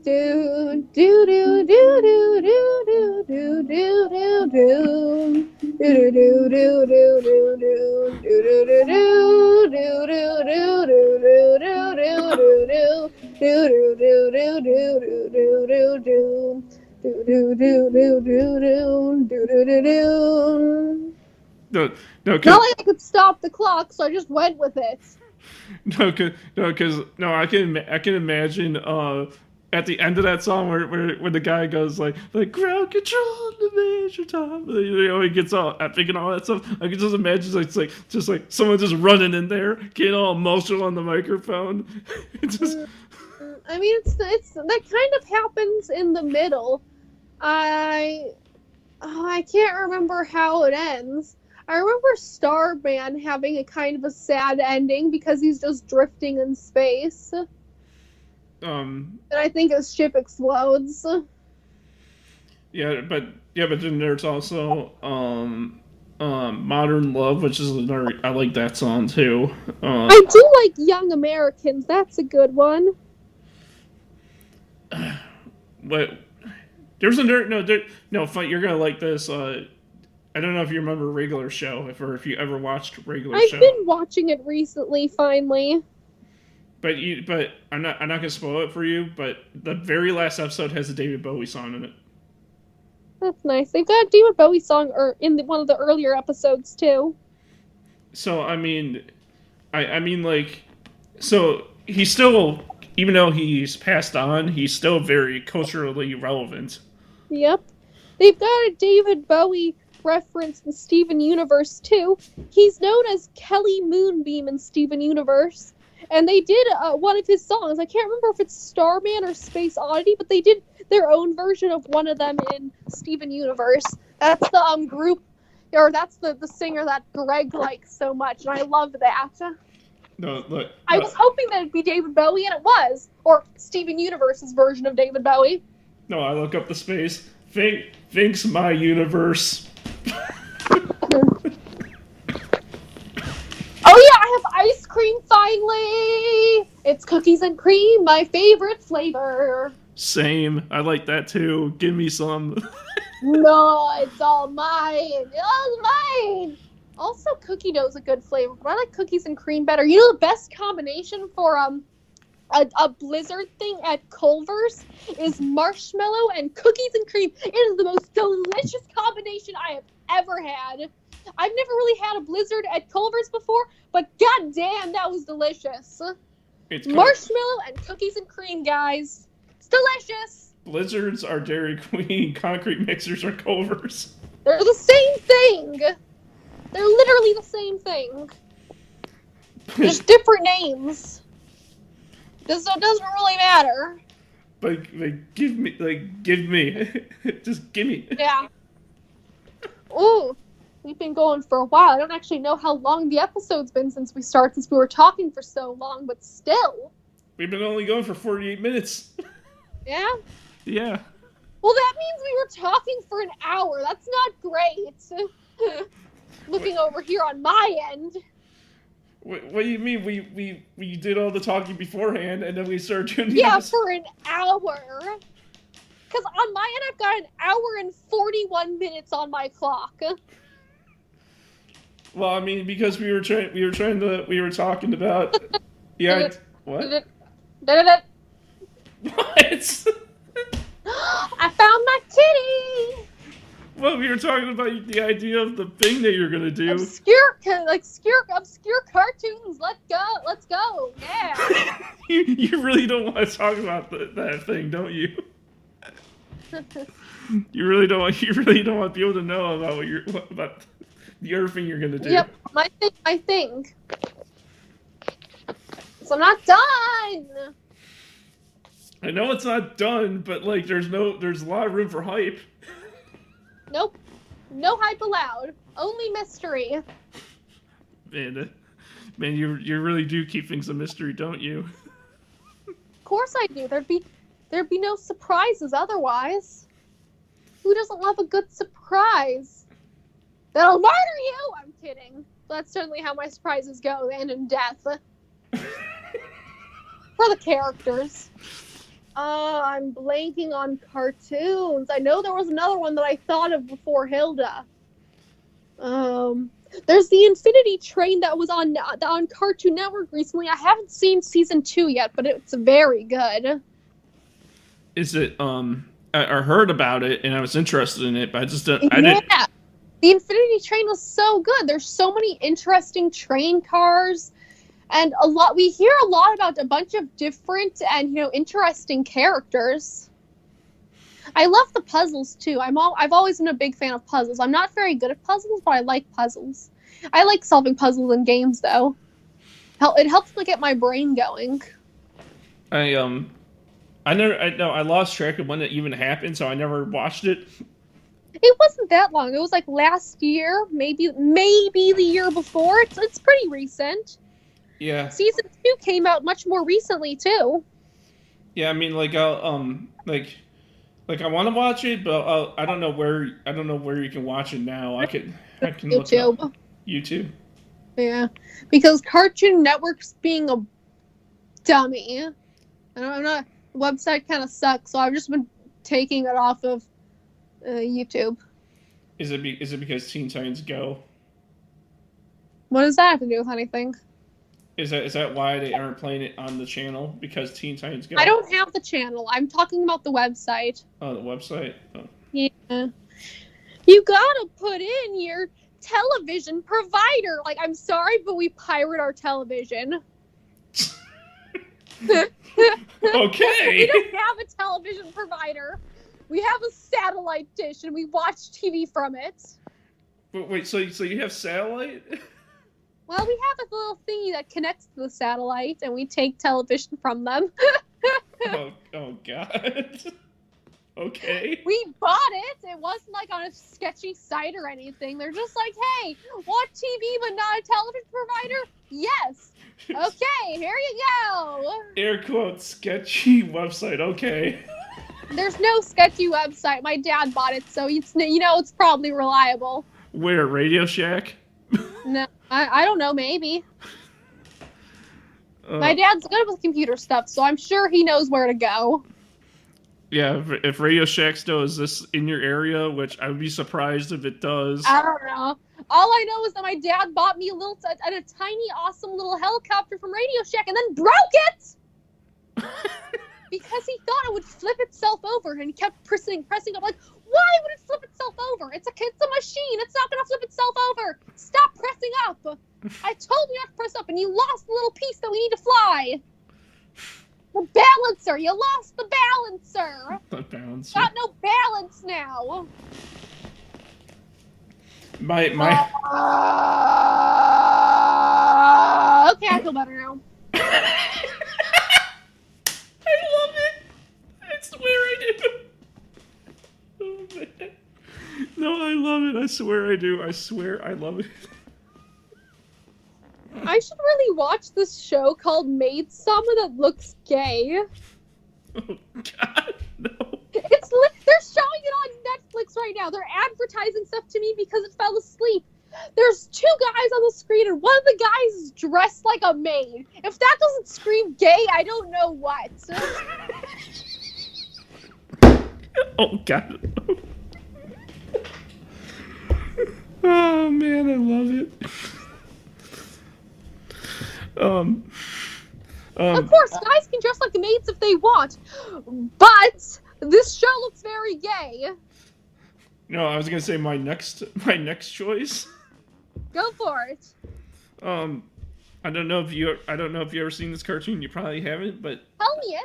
B: do do do do do do do do do do do do do do do
A: No, no,
B: Not like I could stop the clock, so I just went with it.
A: no, I can imagine at the end of that song where the guy goes like ground control to Major Tom, he gets all epic and all that stuff. I can just imagine it's like someone just running in there, getting all emotional on the microphone. Just...
B: I mean, it's that kind of happens in the middle. I can't remember how it ends. I remember Starman having a kind of a sad ending because he's just drifting in space. And I think his ship explodes.
A: Yeah, but then there's also Modern Love, which is another. I like that song too.
B: I do like Young Americans. That's a good one.
A: But there's no fight. You're gonna like this. I don't know if you remember Regular Show, if you ever watched Regular Show.
B: I've been watching it recently, finally.
A: But I'm not gonna spoil it for you. But the very last episode has a David Bowie song in it.
B: That's nice. They've got a David Bowie song in one of the earlier episodes too.
A: So I mean, so he's still, even though he's passed on, he's still very culturally relevant.
B: Yep. They've got a David Bowie reference in Steven Universe too. He's known as Kelly Moonbeam in Steven Universe. And they did one of his songs. I can't remember if it's Starman or Space Oddity, but they did their own version of one of them in Steven Universe. That's the group, or that's the singer that Greg likes so much, and I love that.
A: No, look.
B: I was hoping that it'd be David Bowie, and it was, or Steven Universe's version of David Bowie.
A: No, I look up the space. Thinks my universe.
B: Oh yeah, I have ice cream finally! It's cookies and cream, my favorite flavor.
A: Same. I like that too. Give me some.
B: No, it's all mine. It's all mine. Also, cookie dough's a good flavor, but I like cookies and cream better. You know the best combination for a blizzard thing at Culver's is marshmallow and cookies and cream. It is the most delicious combination I have ever had. I've never really had a blizzard at Culver's before, but goddamn, that was delicious.
A: It's
B: Marshmallow and cookies and cream, guys. It's delicious.
A: Blizzards are Dairy Queen. Concrete mixers are Culver's.
B: They're the same thing. They're literally the same thing. Just different names. So it doesn't really matter.
A: But give me. Just give me.
B: Yeah. Ooh. We've been going for a while. I don't actually know how long the episode's been since we were talking for so long, but still.
A: We've been only going for 48 minutes.
B: Yeah?
A: Yeah.
B: Well, that means we were talking for an hour. That's not great. Looking over here on my end.
A: What do you mean? We did all the talking beforehand, and then we started doing the
B: Yeah, for an hour. Because on my end, I've got an hour and 41 minutes on my clock.
A: Well, I mean, because we were talking about. Yeah. What?
B: What?
A: What?
B: I found my kitty.
A: Well, we were talking about the idea of the thing that you're gonna do.
B: Obscure cartoons. Let's go. Yeah.
A: you really don't want to talk about that thing, don't you? You really don't want people to know about about the other thing you're gonna do.
B: Yep, my thing. So I'm not done.
A: I know it's not done, but like, there's a lot of room for hype.
B: Nope, no hype allowed. Only mystery.
A: Man, you really do keep things a mystery, don't you?
B: Of course I do. There'd be no surprises otherwise. Who doesn't love a good surprise? That'll murder you! I'm kidding. That's certainly how my surprises go, and in death. For the characters. I'm blanking on cartoons. I know there was another one that I thought of before Hilda. There's the Infinity Train that was on Cartoon Network recently. I haven't seen season 2 yet, but it's very good.
A: Is it? I heard about it and I was interested in it, but I just didn't.
B: Yeah, the Infinity Train was so good. There's so many interesting train cars, and we hear a lot about a bunch of different and interesting characters. I love the puzzles too. I've always been a big fan of puzzles. I'm not very good at puzzles, but I like puzzles. I like solving puzzles in games though. It helps me get my brain going.
A: I lost track of when it even happened, so I never watched it.
B: It wasn't that long. It was like last year, maybe the year before. It's pretty recent.
A: Yeah.
B: Season 2 came out much more recently too.
A: Yeah, I mean, like I want to watch it, but I don't know where you can watch it now. I can look it up. YouTube.
B: Yeah, because Cartoon Network's being a dummy. I'm not. The website kind of sucks, so I've just been taking it off of YouTube.
A: Is it because Teen Titans Go?
B: What does that have to do with anything?
A: Is that why they aren't playing it on the channel? Because Teen Titans Go?
B: I don't have the channel. I'm talking about the website.
A: Oh, the website? Oh.
B: Yeah. You gotta put in your television provider. Like, I'm sorry, but we pirate our television.
A: Okay.
B: We don't have a television provider. We have a satellite dish, and we watch TV from it.
A: Wait, so you have satellite?
B: Well, we have a little thingy that connects to the satellite, and we take television from them.
A: oh God. Okay.
B: We bought it. It wasn't like on a sketchy site or anything. They're just like, hey, want TV but not a television provider? Yes. Okay, here you go.
A: Air quotes, sketchy website. Okay.
B: There's no sketchy website. My dad bought it, so it's probably reliable.
A: Where? Radio Shack?
B: No, I don't know. Maybe. My dad's good with computer stuff, so I'm sure he knows where to go.
A: Yeah, if Radio Shack still exists in your area, which I would be surprised if it does.
B: I don't know. All I know is that my dad bought me a tiny, awesome little helicopter from Radio Shack and then broke it! Because he thought it would flip itself over, and he kept pressing up, like, why would it flip itself over? It's a machine. It's not going to flip itself over. Stop pressing up. I told you not to press up, and you lost the little piece that we need to fly. The balancer. You lost the balancer.
A: The balancer.
B: Got no balance now.
A: My.
B: Okay, I feel better now.
A: I love it. I swear I do. Oh, man. No, I love it. I swear I do. I swear I love it.
B: I should really watch this show called Maid Summer that looks gay.
A: Oh, God, no.
B: They're showing it on Netflix right now. They're advertising stuff to me because it fell asleep. There's two guys on the screen, and one of the guys is dressed like a maid. If that doesn't scream gay, I don't know what.
A: Oh, God. Oh, man, I love it.
B: Of course, guys can dress like maids if they want, but this show looks very gay.
A: No, I was gonna say my next choice.
B: Go for it.
A: I don't know if you ever seen this cartoon. You probably haven't, but
B: Tell me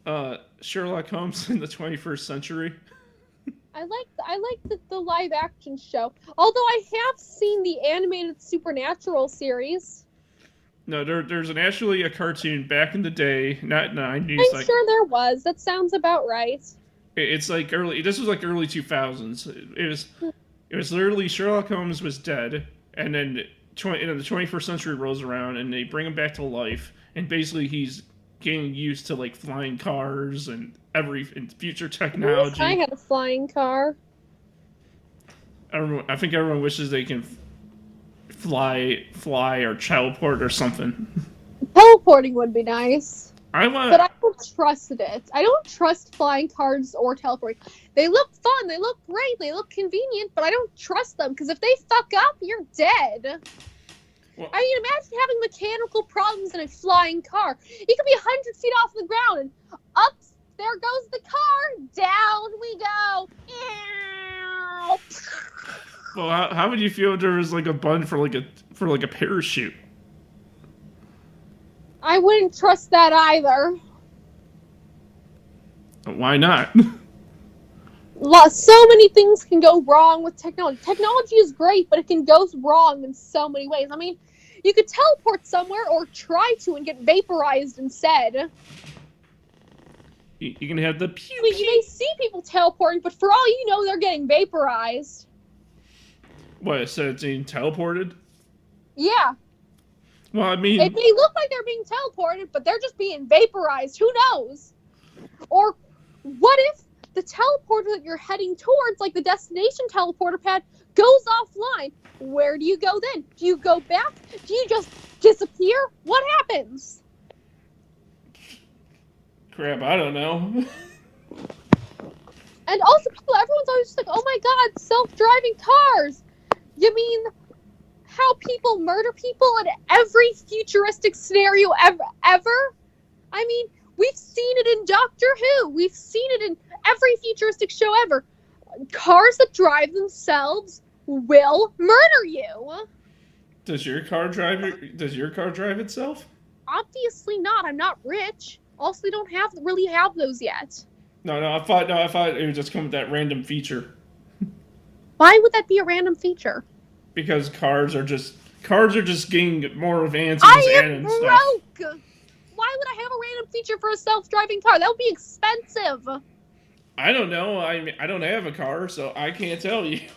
B: it.
A: Sherlock Holmes in the 21st century.
B: I like the live action show. Although I have seen the animated Supernatural series.
A: No, there's actually a cartoon back in the day, not 90s.
B: I'm sure there was. That sounds about right.
A: It's like early. This was like early 2000s. It was. It was literally Sherlock Holmes was dead, and then the 21st century rolls around, and they bring him back to life, and basically he's getting used to like flying cars and future technology.
B: I had a flying car.
A: I think everyone wishes they can fly or teleport or something.
B: Teleporting would be nice.
A: But
B: I don't trust it. I don't trust flying cars or teleporting. They look fun, they look great, they look convenient, but I don't trust them, because if they fuck up, you're dead. Well, I mean, imagine having mechanical problems in a flying car. You could be 100 feet off the ground, and up there goes the car, down we go.
A: Well, how would you feel if there was like a button for like a parachute?
B: I wouldn't trust that either.
A: Why not?
B: So many things can go wrong with technology. Technology is great, but it can go wrong in so many ways. I mean, you could teleport somewhere or try to and get vaporized instead.
A: You can have the pew.
B: I mean, you may see people teleporting, but for all you know, they're getting vaporized.
A: What, so it's being teleported?
B: Yeah.
A: Well, I mean...
B: It may look like they're being teleported, but they're just being vaporized. Who knows? Or what if the teleporter that you're heading towards, like the destination teleporter pad, goes offline? Where do you go then? Do you go back? Do you just disappear? What happens?
A: Crap, I don't know.
B: And also, everyone's always just like, oh my god, self-driving cars! You mean how people murder people in every futuristic scenario ever? I mean, we've seen it in Doctor Who. We've seen it in every futuristic show ever. Cars that drive themselves will murder you.
A: Does your car drive itself?
B: Obviously not. I'm not rich. Also, they don't really have those yet.
A: No, I thought it would just come with that random feature.
B: Why would that be a random feature?
A: Because cars are just getting more advanced.
B: I am broke. Why would I have a random feature for a self-driving car? That would be expensive.
A: I don't know. I don't have a car, so I can't tell you.
B: I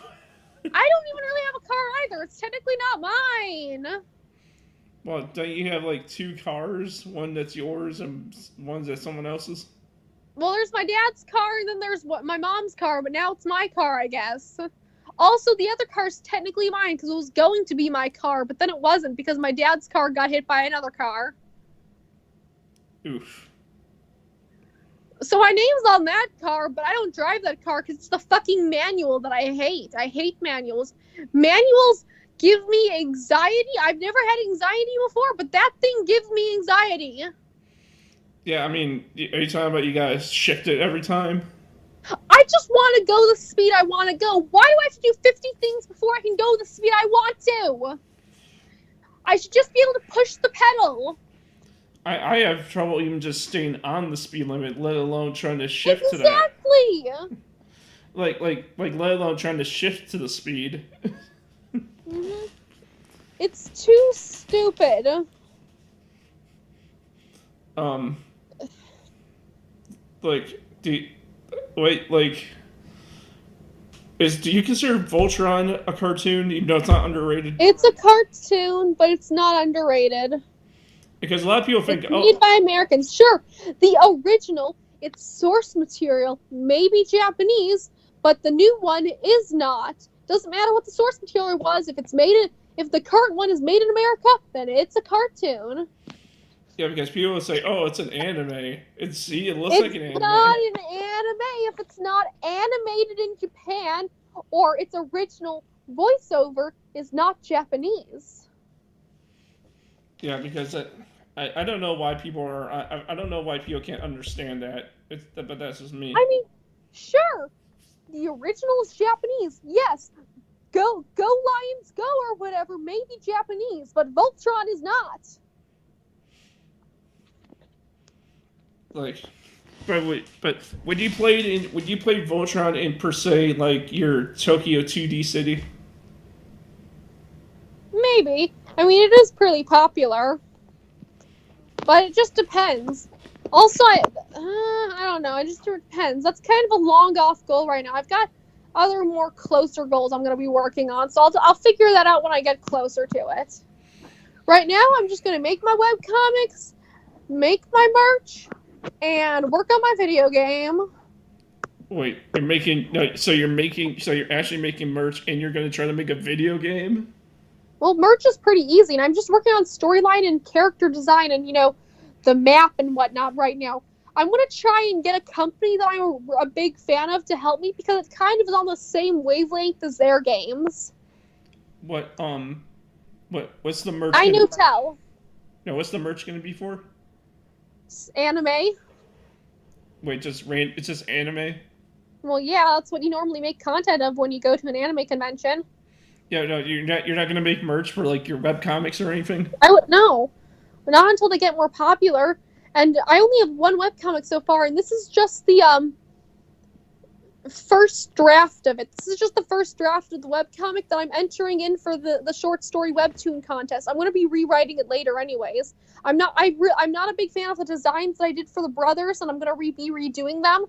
B: don't even really have a car either. It's technically not mine.
A: Well, don't you have like two cars? One that's yours and one that's someone else's?
B: Well, there's my dad's car and then there's my mom's car, but now it's my car, I guess. Also, the other car's technically mine because it was going to be my car, but then it wasn't because my dad's car got hit by another car.
A: Oof.
B: So my name's on that car, but I don't drive that car because it's the fucking manual that I hate. I hate manuals. Manuals give me anxiety. I've never had anxiety before, but that thing gives me anxiety.
A: Yeah, I mean, are you talking about you guys shift it every time?
B: I just want to go the speed I want to go. Why do I have to do 50 things before I can go the speed I want to? I should just be able to push the pedal.
A: I have trouble even just staying on the speed limit, let alone trying to shift to that.
B: Exactly.
A: Like, let alone trying to shift to the speed.
B: Mm-hmm. It's too stupid.
A: Do you consider Voltron a cartoon, even though it's not underrated?
B: It's a cartoon, but it's not underrated.
A: Because a lot of people think,
B: it's made by Americans. Sure, the original, its source material may be Japanese, but the new one is not. Doesn't matter what the source material was. If the current one is made in America, then it's a cartoon.
A: Yeah, because people will say, "Oh, it's an anime." It looks like an anime.
B: It's not an anime if it's not animated in Japan or its original voiceover is not Japanese.
A: Yeah, because I don't know why people are. I don't know why people can't understand that. But that's just me.
B: I mean, sure, the original is Japanese. Yes, go Lions Go or whatever may be Japanese, but Voltron is not.
A: But would you play Voltron in per se like your Tokyo 2D city?
B: Maybe. I mean, it is pretty popular, but it just depends. Also, I don't know. It just depends. That's kind of a long off goal right now. I've got other more closer goals I'm going to be working on. So I'll figure that out when I get closer to it. Right now, I'm just going to make my webcomics, make my merch, and work on my video game.
A: Wait, so you're actually making merch, and you're going to try to make a video game?
B: Well, merch is pretty easy, and I'm just working on storyline and character design and, the map and whatnot right now. I'm going to try and get a company that I'm a big fan of to help me because it kind of is on the same wavelength as their games.
A: What's the merch?
B: Tell.
A: No, what's the merch going to be for?
B: It's anime.
A: Wait, it's just anime?
B: Well, yeah, that's what you normally make content of when you go to an anime convention.
A: Yeah, no, you're not going to make merch for like your webcomics or anything?
B: No. Not until they get more popular. And I only have one webcomic so far, and this is just the first draft of it. This is just the first draft of the webcomic that I'm entering in for the short story webtoon contest. I'm going to be rewriting it later anyways. I'm not a big fan of the designs that I did for the brothers, and I'm going to be redoing them.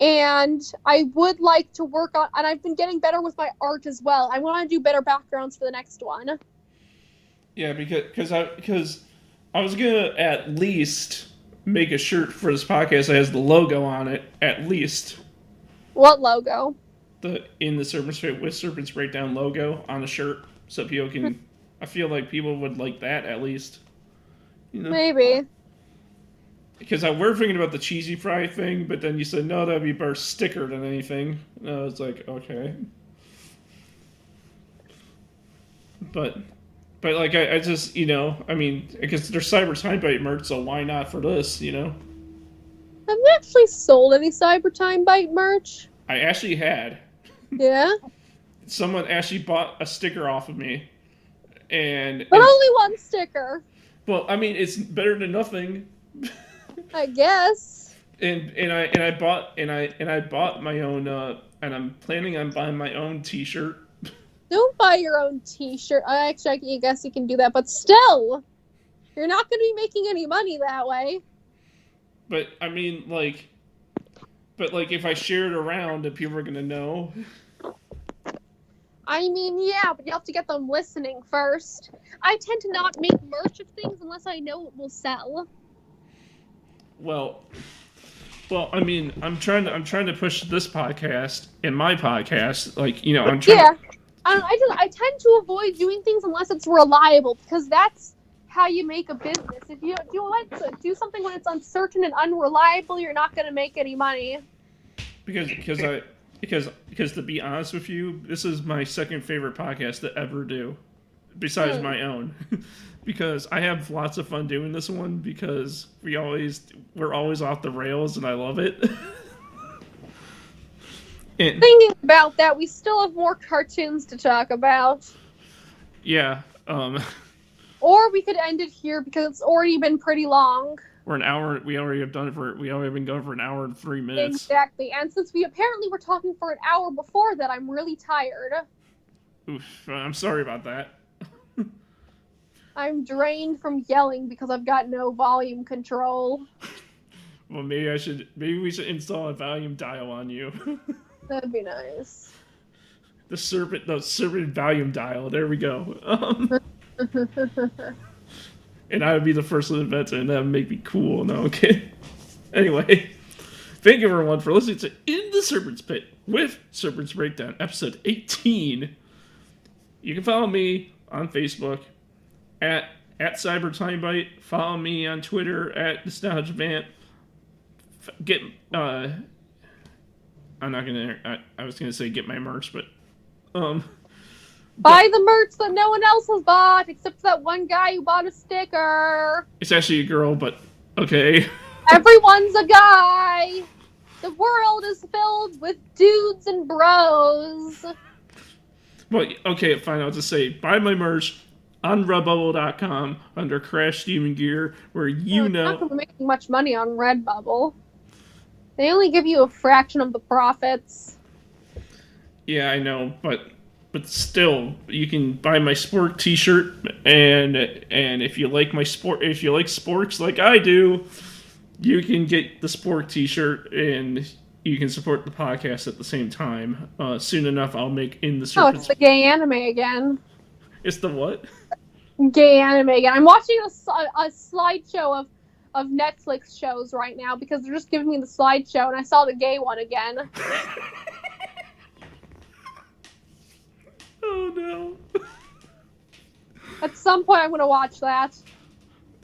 B: And I would like to work on, and I've been getting better with my art as well. I want to do better backgrounds for the next one.
A: Yeah, because I was gonna at least make a shirt for this podcast that has the logo on it. At least.
B: What logo?
A: The Serpents Breakdown logo on the shirt, so people can. I feel like people would like that at least.
B: Maybe.
A: Because we're thinking about the cheesy fry thing, but then you said no, that'd be a better sticker than anything. No, it's like okay. But like I just I mean, I guess there's Cyber Time Bite merch, so why not for this?
B: Have you actually sold any Cyber Time Bite merch?
A: I actually had.
B: Yeah.
A: Someone actually bought a sticker off of me, and
B: only one sticker.
A: Well, I mean, it's better than nothing.
B: I guess.
A: And I bought my own, and I'm planning on buying my own T-shirt.
B: Don't buy your own T-shirt. I guess you can do that, but still, you're not going to be making any money that way.
A: But I mean, if I share it around, then people are going to know.
B: I mean, yeah, but you have to get them listening first. I tend to not make merch of things unless I know it will sell. Well,
A: I mean, I'm trying to push this podcast and my podcast, I'm trying.
B: Yeah. I tend to avoid doing things unless it's reliable because that's how you make a business. If you do something when it's uncertain and unreliable, you're not going to make any money. Because
A: to be honest with you, this is my second favorite podcast to ever do, besides my own. Because I have lots of fun doing this one because we're always off the rails and I love it. And
B: thinking about that, we still have more cartoons to talk about.
A: Yeah.
B: Or we could end it here because it's already been pretty long.
A: We're an hour. We already been going for an hour and 3 minutes.
B: Exactly. And since we apparently were talking for an hour before that, I'm really tired.
A: Oof. I'm sorry about that.
B: I'm drained from yelling because I've got no volume control.
A: Well, maybe we should install a volume dial on you.
B: That'd be nice.
A: The serpent volume dial. There we go. And I would be the first to invent it, and that would make me cool. No, okay. Anyway, thank you everyone for listening to In the Serpent's Pit with Serpents Breakdown, episode 18. You can follow me on Facebook at CyberTimeBite. Follow me on Twitter at NostalgiaVamp. I was gonna say get my merch, but
B: buy the merch that no one else has bought, except for that one guy who bought a sticker.
A: It's actually a girl, but okay.
B: Everyone's a guy. The world is filled with dudes and bros.
A: Well, okay, fine. I'll just say buy my merch on Redbubble.com under Crash Demon Gear, where
B: You're not going to be making much money on Redbubble. They only give you a fraction of the profits.
A: Yeah, I know, but still, you can buy my sport T-shirt, and if you like sports like I do, you can get the sport T-shirt, and you can support the podcast at the same time. Soon enough, I'll make In the
B: Oh,
A: Serpents.
B: it's the gay anime again.
A: It's the what?
B: Gay anime again. I'm watching a slideshow of Netflix shows right now because they're just giving me the slideshow, and I saw the gay one again.
A: Oh no.
B: At some point, I'm gonna watch that.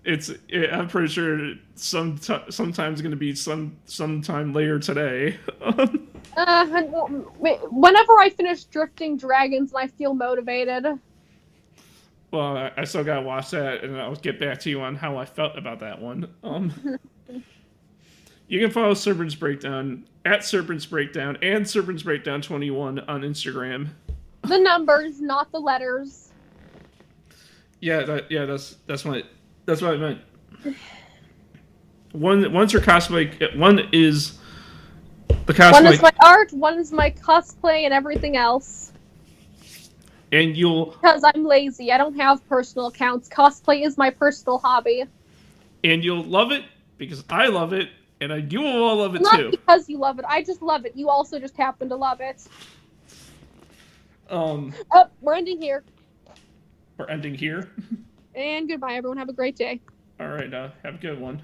A: I'm pretty sure sometimes going to be sometime later today.
B: Whenever I finish Drifting Dragons and I feel motivated.
A: Well, I still gotta watch that, and I'll get back to you on how I felt about that one. You can follow Serpents Breakdown at Serpents Breakdown and Serpents Breakdown 21 on Instagram.
B: The numbers, not the letters.
A: Yeah, that's what I meant. One's your cosplay. One is the cosplay.
B: One is my art. One is my cosplay, and everything else.
A: And
B: because I'm lazy. I don't have personal accounts. Cosplay is my personal hobby.
A: And you'll love it because I love it, and you will all love it
B: Not
A: too.
B: Not because you love it. I just love it. You also just happen to love it.
A: Oh,
B: we're ending here.
A: We're ending here.
B: And goodbye, everyone. Have a great day.
A: All right, have a good one.